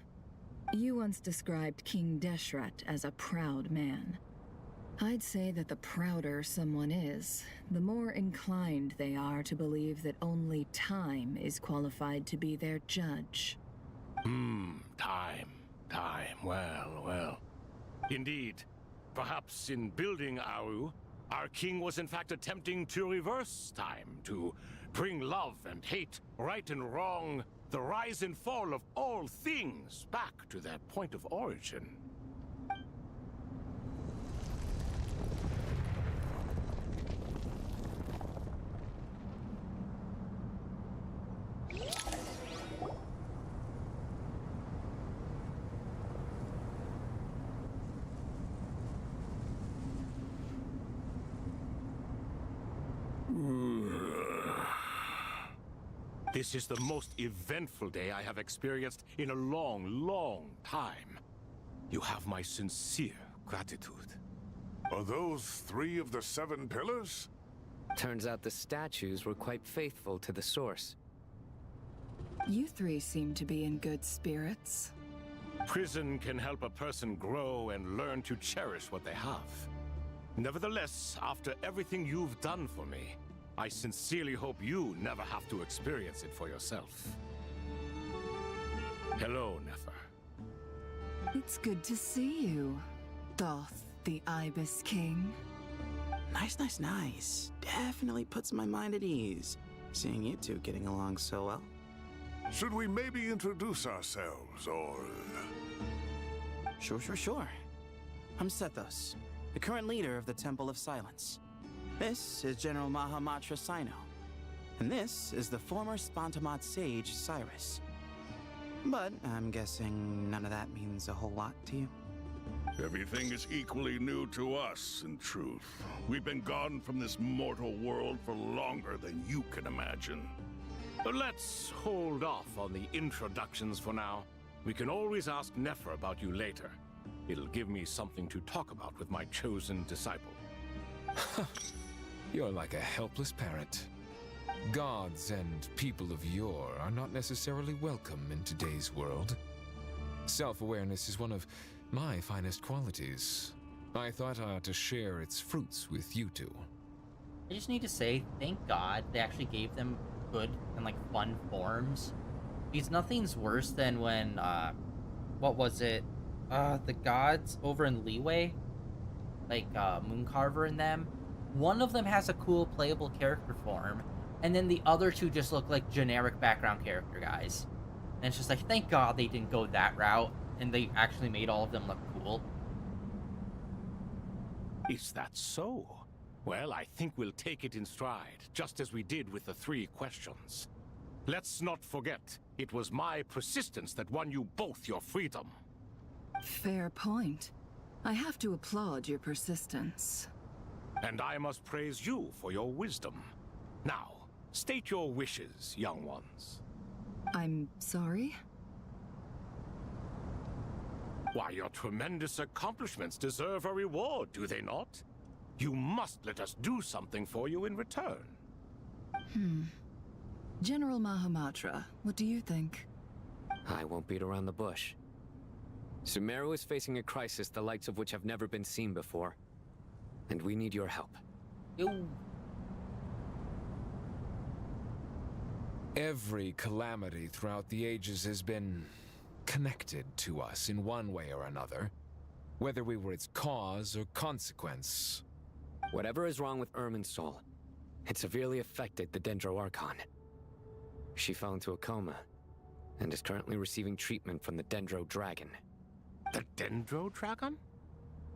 You once described King Deshret as a proud man. I'd say that the prouder someone is, the more inclined they are to believe that only time is qualified to be their judge. Time. Well. Indeed. Perhaps in building Aru, our king was in fact attempting to reverse time, to bring love and hate, right and wrong, the rise and fall of all things back to their point of origin. This is the most eventful day I have experienced in a long time. You have my sincere gratitude. Are those 3 of the 7 pillars? Turns out the statues were quite faithful to the source. You three seem to be in good spirits. Prison can help a person grow and learn to cherish what they have. Nevertheless, after everything you've done for me, I sincerely hope you never have to experience it for yourself. Hello, Nefer. It's good to see you, Thoth the Ibis King. Nice. Definitely puts my mind at ease, seeing you two getting along so well. Should we maybe introduce ourselves, or... Sure. I'm Sethos, the current leader of the Temple of Silence. This is General Mahamatra Sino, and this is the former Spantamat sage, Cyrus. But I'm guessing none of that means a whole lot to you. Everything is equally new to us, in truth. We've been gone from this mortal world for longer than you can imagine. But let's hold off on the introductions for now. We can always ask Nefer about you later. It'll give me something to talk about with my chosen disciple. You're like a helpless parrot. Gods and people of yore are not necessarily welcome in today's world. Self-awareness is one of my finest qualities. I thought I ought to share its fruits with you two. I just need to say, thank God they actually gave them good and fun forms. Because nothing's worse than when, what was it? The gods over in Leeway? Mooncarver and them. One of them has a cool playable character form, and then the other two just look like generic background character guys. And it's just thank God they didn't go that route, and they actually made all of them look cool. Is that so? Well, I think we'll take it in stride, just as we did with the 3 questions. Let's not forget, it was my persistence that won you both your freedom. Fair point. I have to applaud your persistence. And I must praise you for your wisdom. Now, state your wishes, young ones. I'm sorry? Why, your tremendous accomplishments deserve a reward, do they not? You must let us do something for you in return. General Mahamatra, what do you think? I won't beat around the bush. Sumeru is facing a crisis the likes of which have never been seen before. And we need your help. Ew. Every calamity throughout the ages has been connected to us in one way or another, whether we were its cause or consequence. Whatever is wrong with Irminsul, it severely affected the Dendro Archon. She fell into a coma, and is currently receiving treatment from the Dendro Dragon. The Dendro Dragon?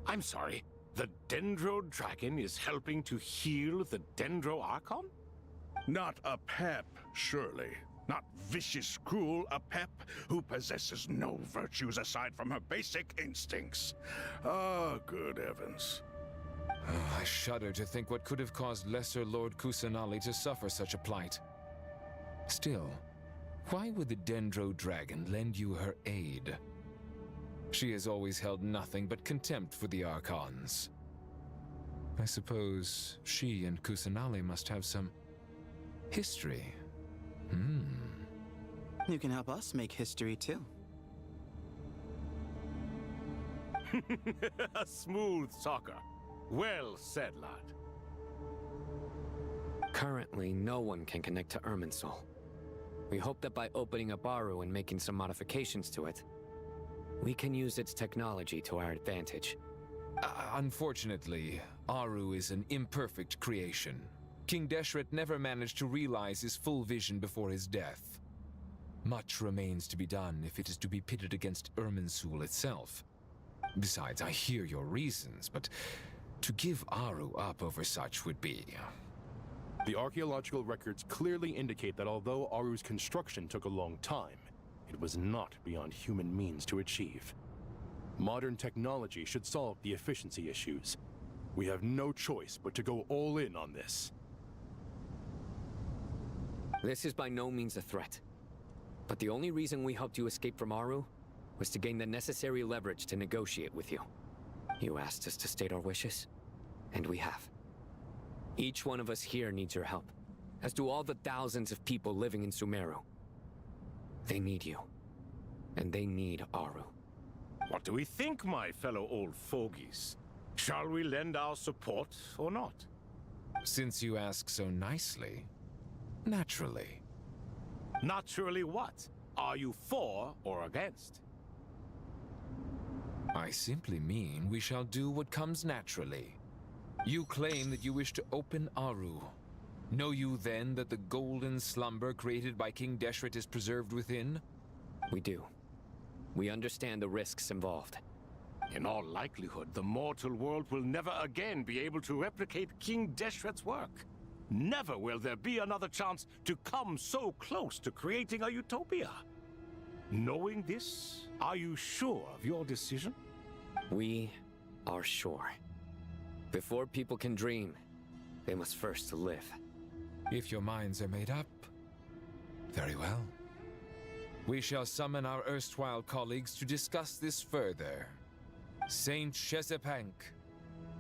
I'm sorry, the Dendro Dragon is helping to heal the Dendro Archon? Not a pep, surely. Not vicious, cruel a pep who possesses no virtues aside from her basic instincts. Ah, good heavens. Oh, I shudder to think what could have caused Lesser Lord Kusanali to suffer such a plight. Still, why would the Dendro Dragon lend you her aid? She has always held nothing but contempt for the Archons. I suppose she and Kusanali must have some history. You can help us make history too. A smooth talker. Well said, lad. Currently, no one can connect to Irminsul. We hope that by opening up Aru and making some modifications to it, we can use its technology to our advantage. Unfortunately, Aru is an imperfect creation. King Deshret never managed to realize his full vision before his death. Much remains to be done if it is to be pitted against Irminsul itself. Besides, I hear your reasons, but to give Aru up over such would be... The archaeological records clearly indicate that although Aru's construction took a long time, it was not beyond human means to achieve. Modern technology should solve the efficiency issues. We have no choice but to go all in on this. This is by no means a threat. But the only reason we helped you escape from Aru was to gain the necessary leverage to negotiate with you. You asked us to state our wishes, and we have. Each one of us here needs your help, as do all the thousands of people living in Sumeru. They need you, and they need Aru. What do we think, my fellow old fogies? Shall we lend our support or not? Since you ask so nicely, naturally. Naturally what? Are you for or against? I simply mean we shall do what comes naturally. You claim that you wish to open Aru. Know you then that the golden slumber created by King Deshret is preserved within? We do. We understand the risks involved. In all likelihood, the mortal world will never again be able to replicate King Deshret's work. Never will there be another chance to come so close to creating a utopia. Knowing this, are you sure of your decision? We are sure. Before people can dream, they must first live. If your minds are made up, very well. We shall summon our erstwhile colleagues to discuss this further. Saint Shezepank,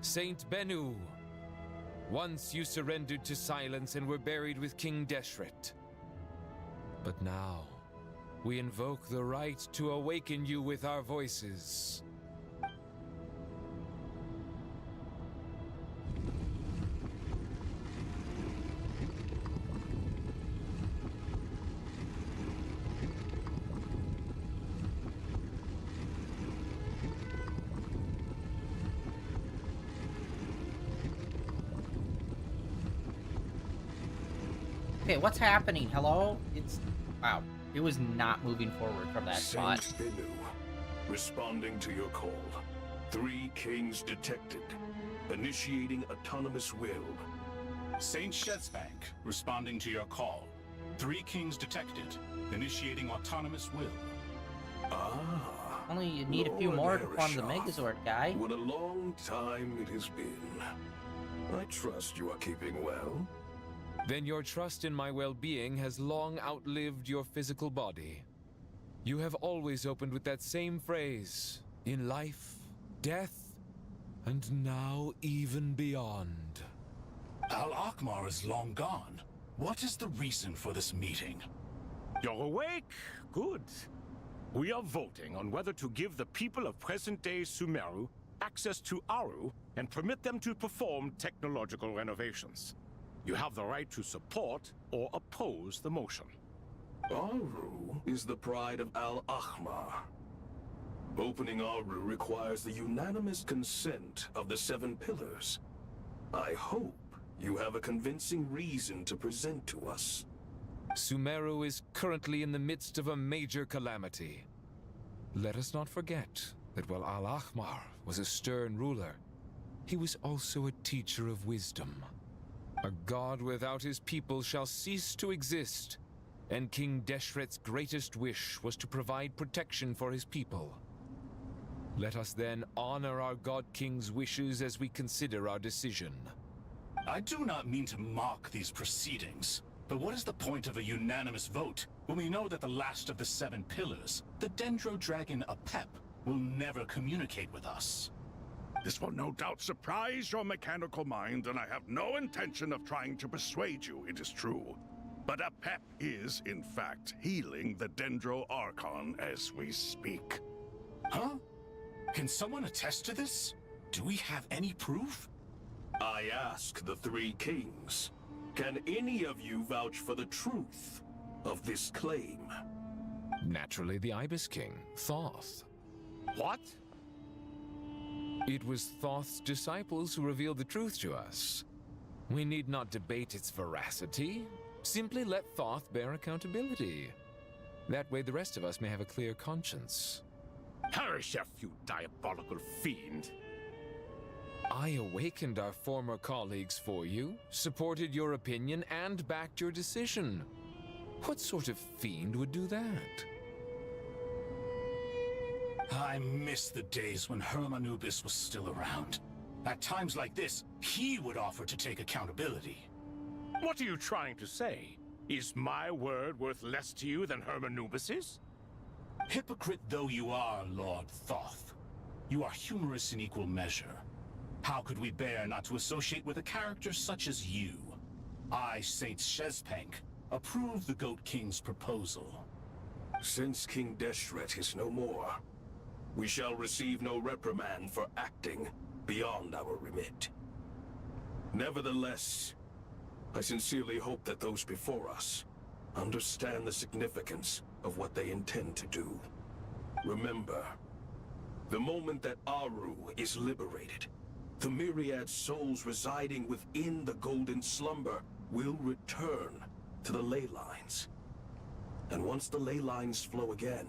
Saint Bennu, once you surrendered to silence and were buried with King Deshret. But now, we invoke the right to awaken you with our voices. Okay, what's happening? Hello? It's... Wow. It was not moving forward from that spot. Saint Bennu, responding to your call. 3 kings detected. Initiating autonomous will. Saint Shezbank, responding to your call. 3 kings detected. Initiating autonomous will. Ah. Only you need a few Lord more to form the Arishoth. Megazord, guy. What a long time it has been. I trust you are keeping well. Then your trust in my well-being has long outlived your physical body. You have always opened with that same phrase, in life, death, and now even beyond. Al-Akmar is long gone. What is the reason for this meeting? You're awake? Good. We are voting on whether to give the people of present-day Sumeru access to Aru and permit them to perform technological renovations. You have the right to support or oppose the motion. Aru is the pride of Al-Ahmar. Opening Aru requires the unanimous consent of the 7 pillars. I hope you have a convincing reason to present to us. Sumeru is currently in the midst of a major calamity. Let us not forget that while Al-Ahmar was a stern ruler, he was also a teacher of wisdom. A god without his people shall cease to exist, and King Deshret's greatest wish was to provide protection for his people. Let us then honor our God King's wishes as we consider our decision. I do not mean to mock these proceedings, but what is the point of a unanimous vote when we know that the last of the 7 pillars, the Dendro Dragon Apep, will never communicate with us? This will no doubt surprise your mechanical mind, and I have no intention of trying to persuade you it is true. But Apep is, in fact, healing the Dendro Archon as we speak. Huh? Can someone attest to this? Do we have any proof? I ask the 3 kings, can any of you vouch for the truth of this claim? Naturally, the Ibis King, Thoth. What? It was Thoth's disciples who revealed the truth to us. We need not debate its veracity. Simply let Thoth bear accountability. That way the rest of us may have a clear conscience. Perish, you diabolical fiend! I awakened our former colleagues for you, supported your opinion, and backed your decision. What sort of fiend would do that? I miss the days when Hermanubis was still around. At times like this, he would offer to take accountability. What are you trying to say? Is my word worth less to you than Hermanubis's? Hypocrite though you are, Lord Thoth, you are humorous in equal measure. How could we bear not to associate with a character such as you? I, Saint Shezbank, approve the Goat King's proposal. Since King Deshret is no more, we shall receive no reprimand for acting beyond our remit. Nevertheless, I sincerely hope that those before us understand the significance of what they intend to do. Remember, the moment that Aru is liberated, the myriad souls residing within the Golden Slumber will return to the ley lines. And once the ley lines flow again,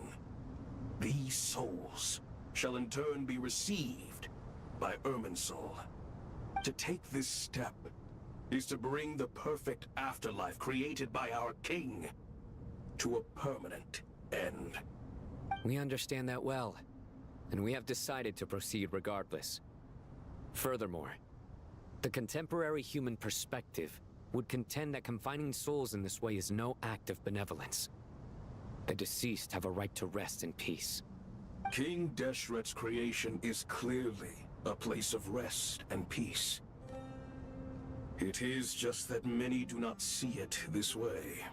these souls shall in turn be received by Irminsul. To take this step is to bring the perfect afterlife created by our king to a permanent end. We understand that well, and we have decided to proceed regardless. Furthermore, the contemporary human perspective would contend that confining souls in this way is no act of benevolence. The deceased have a right to rest in peace. King Deshret's creation is clearly a place of rest and peace. It is just that many do not see it this way.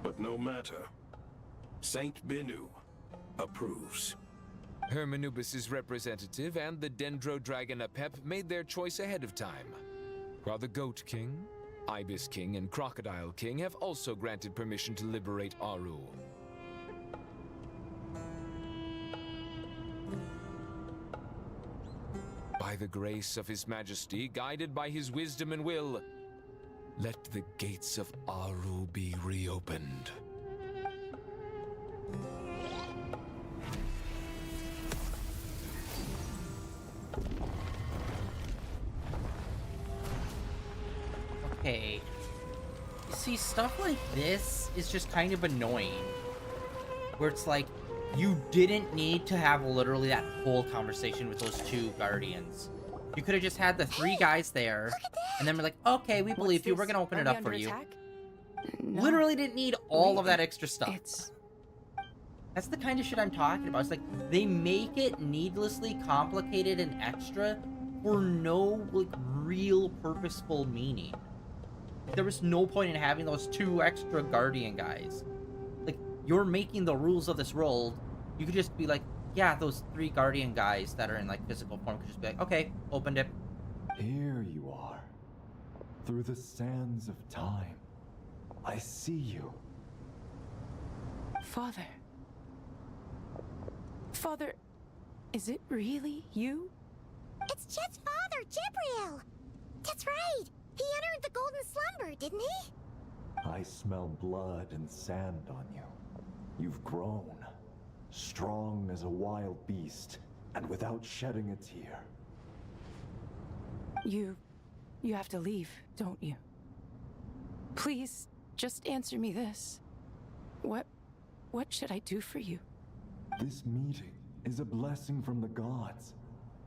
But no matter. Saint Binu approves. Hermanubis' representative and the Dendro Dragon Apep made their choice ahead of time, while the Goat King, Ibis King, and Crocodile King have also granted permission to liberate Aru. By the grace of His Majesty, guided by his wisdom and will, let the gates of Aru be reopened. okay. See, stuff like this is just kind of annoying. Where it's like, you didn't need to have literally that whole conversation with those 2 guardians. You could have just had the 3 guys there, and then we're like, okay, we believe you, we're gonna open it up for you. No. Literally didn't need all Wait, of that extra stuff. That's the kind of shit I'm talking about. It's like, they make it needlessly complicated and extra for no, like, real purposeful meaning. There was no point in having those 2 extra guardian guys. Like, you're making the rules of this world. You could just be like, yeah, those 3 guardian guys that are in, like, physical form could just be like, okay, opened it. Here you are. Through the sands of time. I see you. Father. Father, is it really you? It's Jet's father, Jibril! That's right! He entered the Golden Slumber, didn't he? I smell blood and sand on you. You've grown. Strong as a wild beast, and without shedding a tear. You have to leave, don't you? Please, just answer me this. What should I do for you? This meeting is a blessing from the gods.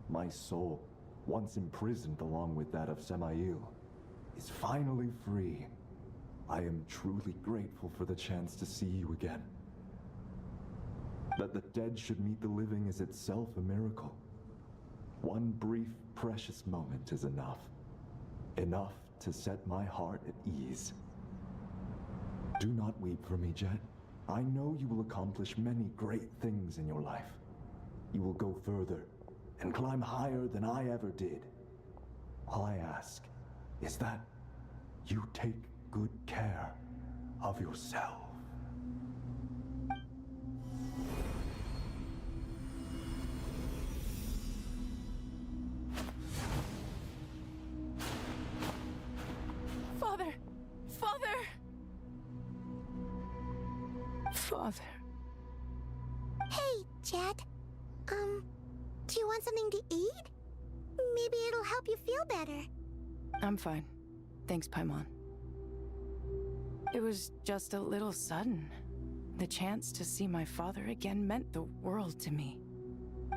My soul, once imprisoned along with that of Samael, is finally free. I am truly grateful for the chance to see you again. That the dead should meet the living is itself a miracle. One brief, precious moment is enough. Enough to set my heart at ease. Do not weep for me, Jet. I know you will accomplish many great things in your life. You will go further and climb higher than I ever did. All I ask is that you take good care of yourself. Father! Father! Father. Hey, Jet. Do you want something to eat? Maybe it'll help you feel better. I'm fine. Thanks, Paimon. It was just a little sudden. The chance to see my father again meant the world to me.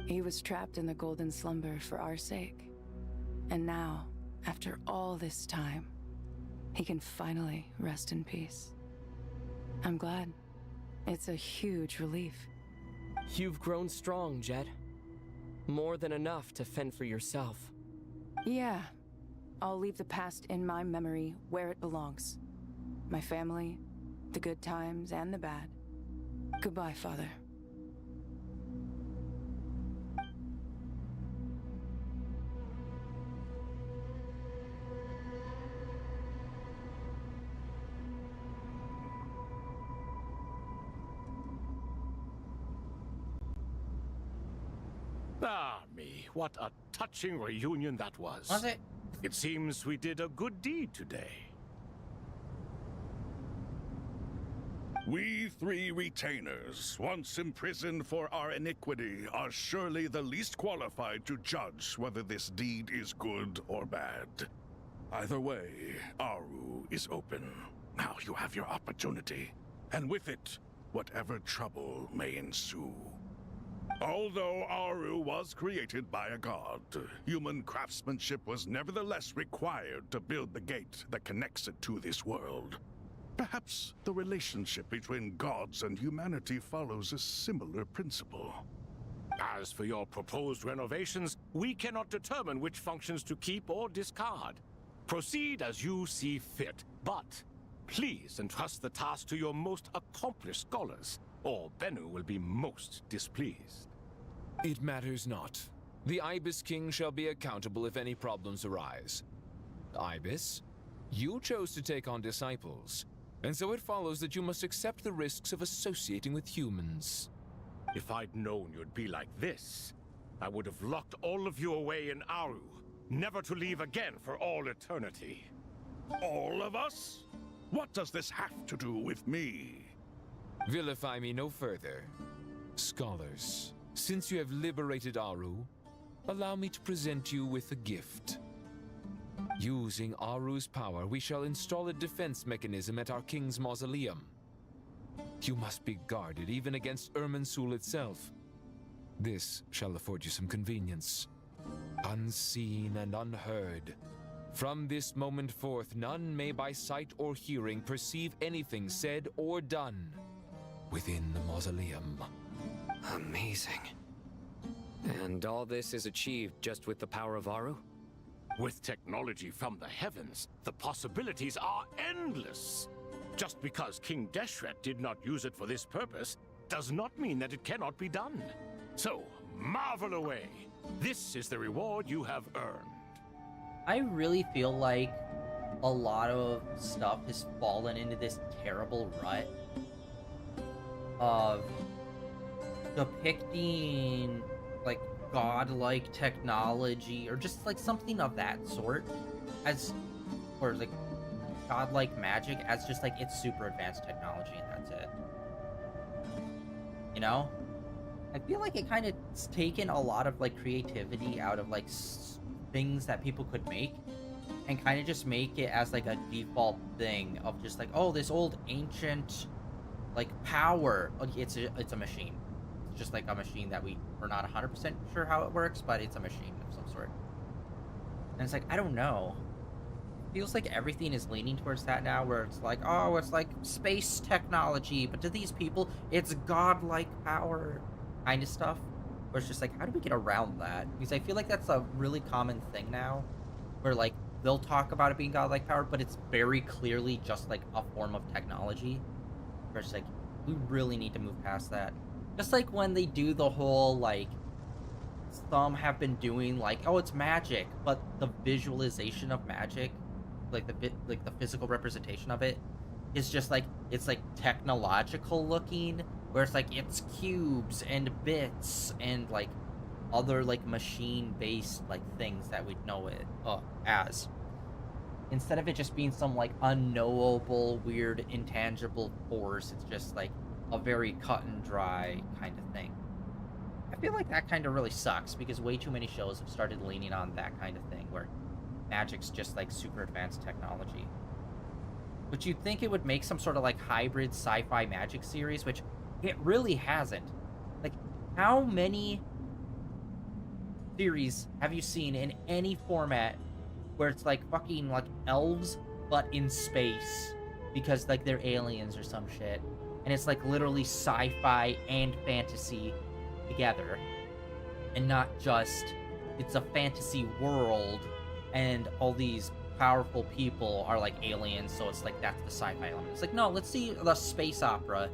He was trapped in the Golden Slumber for our sake. And now, after all this time, he can finally rest in peace. I'm glad. It's a huge relief. You've grown strong, Jet. More than enough to fend for yourself. Yeah. I'll leave the past in my memory where it belongs. My family, the good times and the bad. Goodbye, Father. Ah, me. What a touching reunion that was. Was it? It seems we did a good deed today. We 3 retainers, once imprisoned for our iniquity, are surely the least qualified to judge whether this deed is good or bad. Either way, Aru is open. Now you have your opportunity, and with it, whatever trouble may ensue. Although Aru was created by a god, human craftsmanship was nevertheless required to build the gate that connects it to this world. Perhaps the relationship between gods and humanity follows a similar principle. As for your proposed renovations, we cannot determine which functions to keep or discard. Proceed as you see fit, but please entrust the task to your most accomplished scholars, or Bennu will be most displeased. It matters not. The Ibis King shall be accountable if any problems arise. Ibis, you chose to take on disciples, and so it follows that you must accept the risks of associating with humans. If I'd known you'd be like this, I would have locked all of you away in Aru, never to leave again for all eternity. All of us? What does this have to do with me? Vilify me no further. Scholars, since you have liberated Aru, allow me to present you with a gift. Using Aru's power, we shall install a defense mechanism at our king's mausoleum. You must be guarded even against Irminsul itself. This shall afford you some convenience. Unseen and unheard. From this moment forth, none may by sight or hearing perceive anything said or done within the mausoleum. Amazing. And all this is achieved just with the power of Aru? With technology from the heavens, the possibilities are endless. Just because King Deshret did not use it for this purpose does not mean that it cannot be done. So, marvel away. This is the reward you have earned. I really feel like a lot of stuff has fallen into this terrible rut of depicting like godlike technology or just like something of that sort as, or like godlike magic as just like it's super advanced technology and that's it. You know? I feel like it kind of taken a lot of like creativity out of like things that people could make and kind of just make it as like a default thing of just like, oh, this old ancient like power. It's a machine. It's just like a machine that we're not 100% sure how it works, but it's a machine of some sort. And it's like, I don't know. It feels like everything is leaning towards that now, where it's like, oh, it's like space technology, but to these people, it's godlike power kind of stuff. Where it's just like, how do we get around that? Because I feel like that's a really common thing now, where like they'll talk about it being godlike power, but it's very clearly just like a form of technology. Where it's like, we really need to move past that. Just like when they do the whole like, some have been doing like, oh, it's magic, but the visualization of magic, like the physical representation of it, is just like, it's like technological looking. Where it's like, it's cubes and bits and like other like machine-based like things that we'd know it as. Instead of it just being some like unknowable, weird, intangible force, it's just like a very cut and dry kind of thing. I feel like that kind of really sucks because way too many shows have started leaning on that kind of thing where magic's just like super advanced technology. But you'd think it would make some sort of like hybrid sci-fi magic series, which it really hasn't. Like, how many series have you seen in any format where it's like fucking like elves, but in space? Because like they're aliens or some shit. And it's like literally sci-fi and fantasy together. And not just, it's a fantasy world and all these powerful people are like aliens, so it's like that's the sci-fi element. It's like, no, let's see the space opera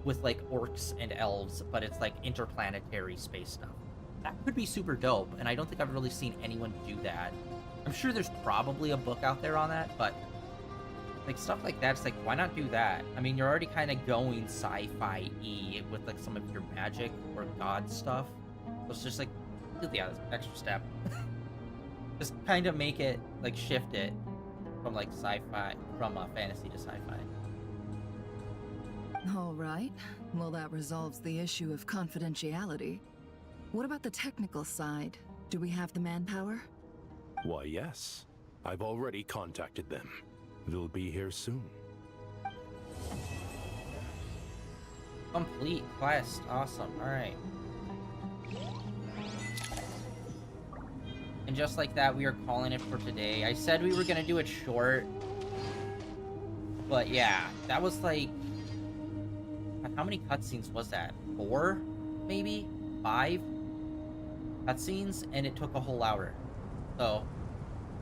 with like orcs and elves, but it's like interplanetary space stuff. That could be super dope, and I don't think I've really seen anyone do that. I'm sure there's probably a book out there on that, but like stuff like that, it's like, why not do that? I mean, you're already kind of going sci-fi-y with like some of your magic or god stuff. So it's just like, yeah, this extra step. Just kind of make it, like shift it from like sci-fi, from fantasy to sci-fi. All right. Well, that resolves the issue of confidentiality. What about the technical side? Do we have the manpower? Why, yes. I've already contacted them. They'll be here soon. Complete quest. Awesome. Alright. And just like that, we are calling it for today. I said we were gonna do it short. But yeah, that was like... How many cutscenes was that? 4? Maybe? 5? Cutscenes? And it took a whole hour. So,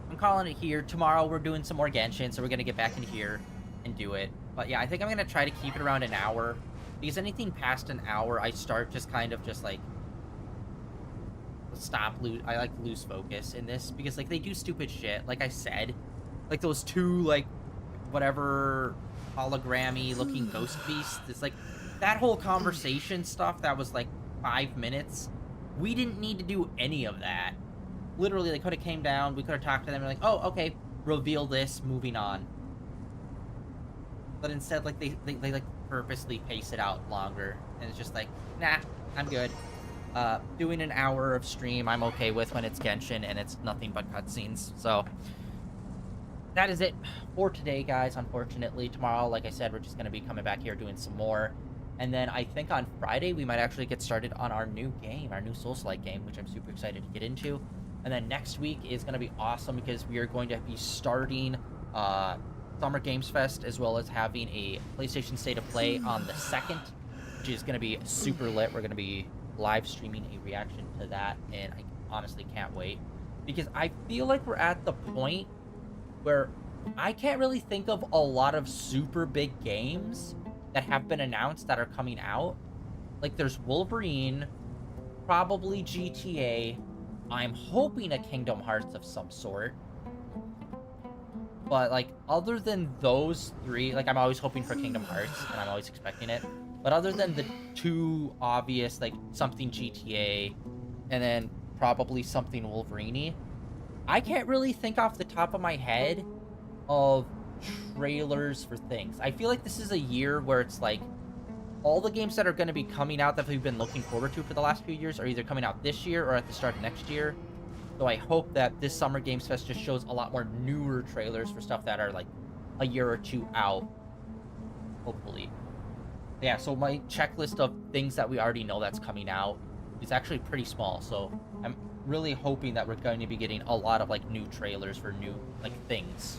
I'm calling it here. Tomorrow we're doing some more Genshin, so we're gonna get back in here and do it. But yeah, I think I'm gonna try to keep it around an hour. Because anything past an hour, I start just kind of just like... I like lose focus in this. Because like, they do stupid shit. Like I said. Like those 2, like, whatever... hologrammy looking ghost beasts. It's like that whole conversation stuff that was like 5 minutes. We didn't need to do any of that. Literally, they could have came down, we could have talked to them and like, oh, okay, reveal this, moving on. But instead, like, they like purposely pace it out longer. And it's just like, nah, I'm good. Doing an hour of stream I'm okay with when it's Genshin and it's nothing but cutscenes. So that is it for today, guys. Unfortunately, tomorrow, like I said, we're just going to be coming back here doing some more. And then I think on Friday, we might actually get started on our new game, our new Souls-like game, which I'm super excited to get into. And then next week is going to be awesome because we are going to be starting Summer Games Fest, as well as having a PlayStation State of Play on the 2nd, which is going to be super lit. We're going to be live streaming a reaction to that, and I honestly can't wait. Because I feel like we're at the point where I can't really think of a lot of super big games that have been announced that are coming out. Like, there's Wolverine, probably GTA, I'm hoping a Kingdom Hearts of some sort. But, like, other than those three, like, I'm always hoping for Kingdom Hearts, and I'm always expecting it. But other than the two obvious, like, something GTA, and then probably something Wolverine, I can't really think off the top of my head of trailers for things. I feel like this is a year where it's like all the games that are going to be coming out that we've been looking forward to for the last few years are either coming out this year or at the start of next year. So I hope that this Summer Games Fest just shows a lot more newer trailers for stuff that are like a year or two out, hopefully. Yeah, so my checklist of things that we already know that's coming out is actually pretty small, so I'm really hoping that we're going to be getting a lot of like new trailers for new like things.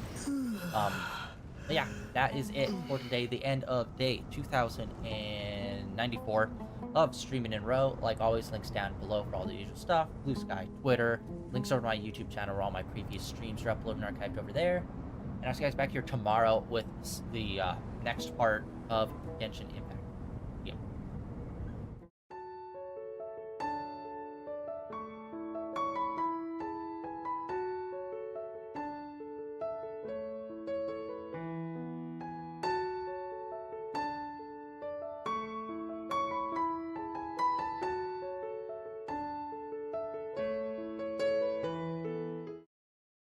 But yeah, that is it for today, the end of day 2094 of Streaming in Row. Like always, links down below for all the usual stuff. Blue Sky, Twitter, links over to my YouTube channel where all my previous streams are uploaded and archived over there. And I'll see you guys back here tomorrow with the next part of Genshin Impact.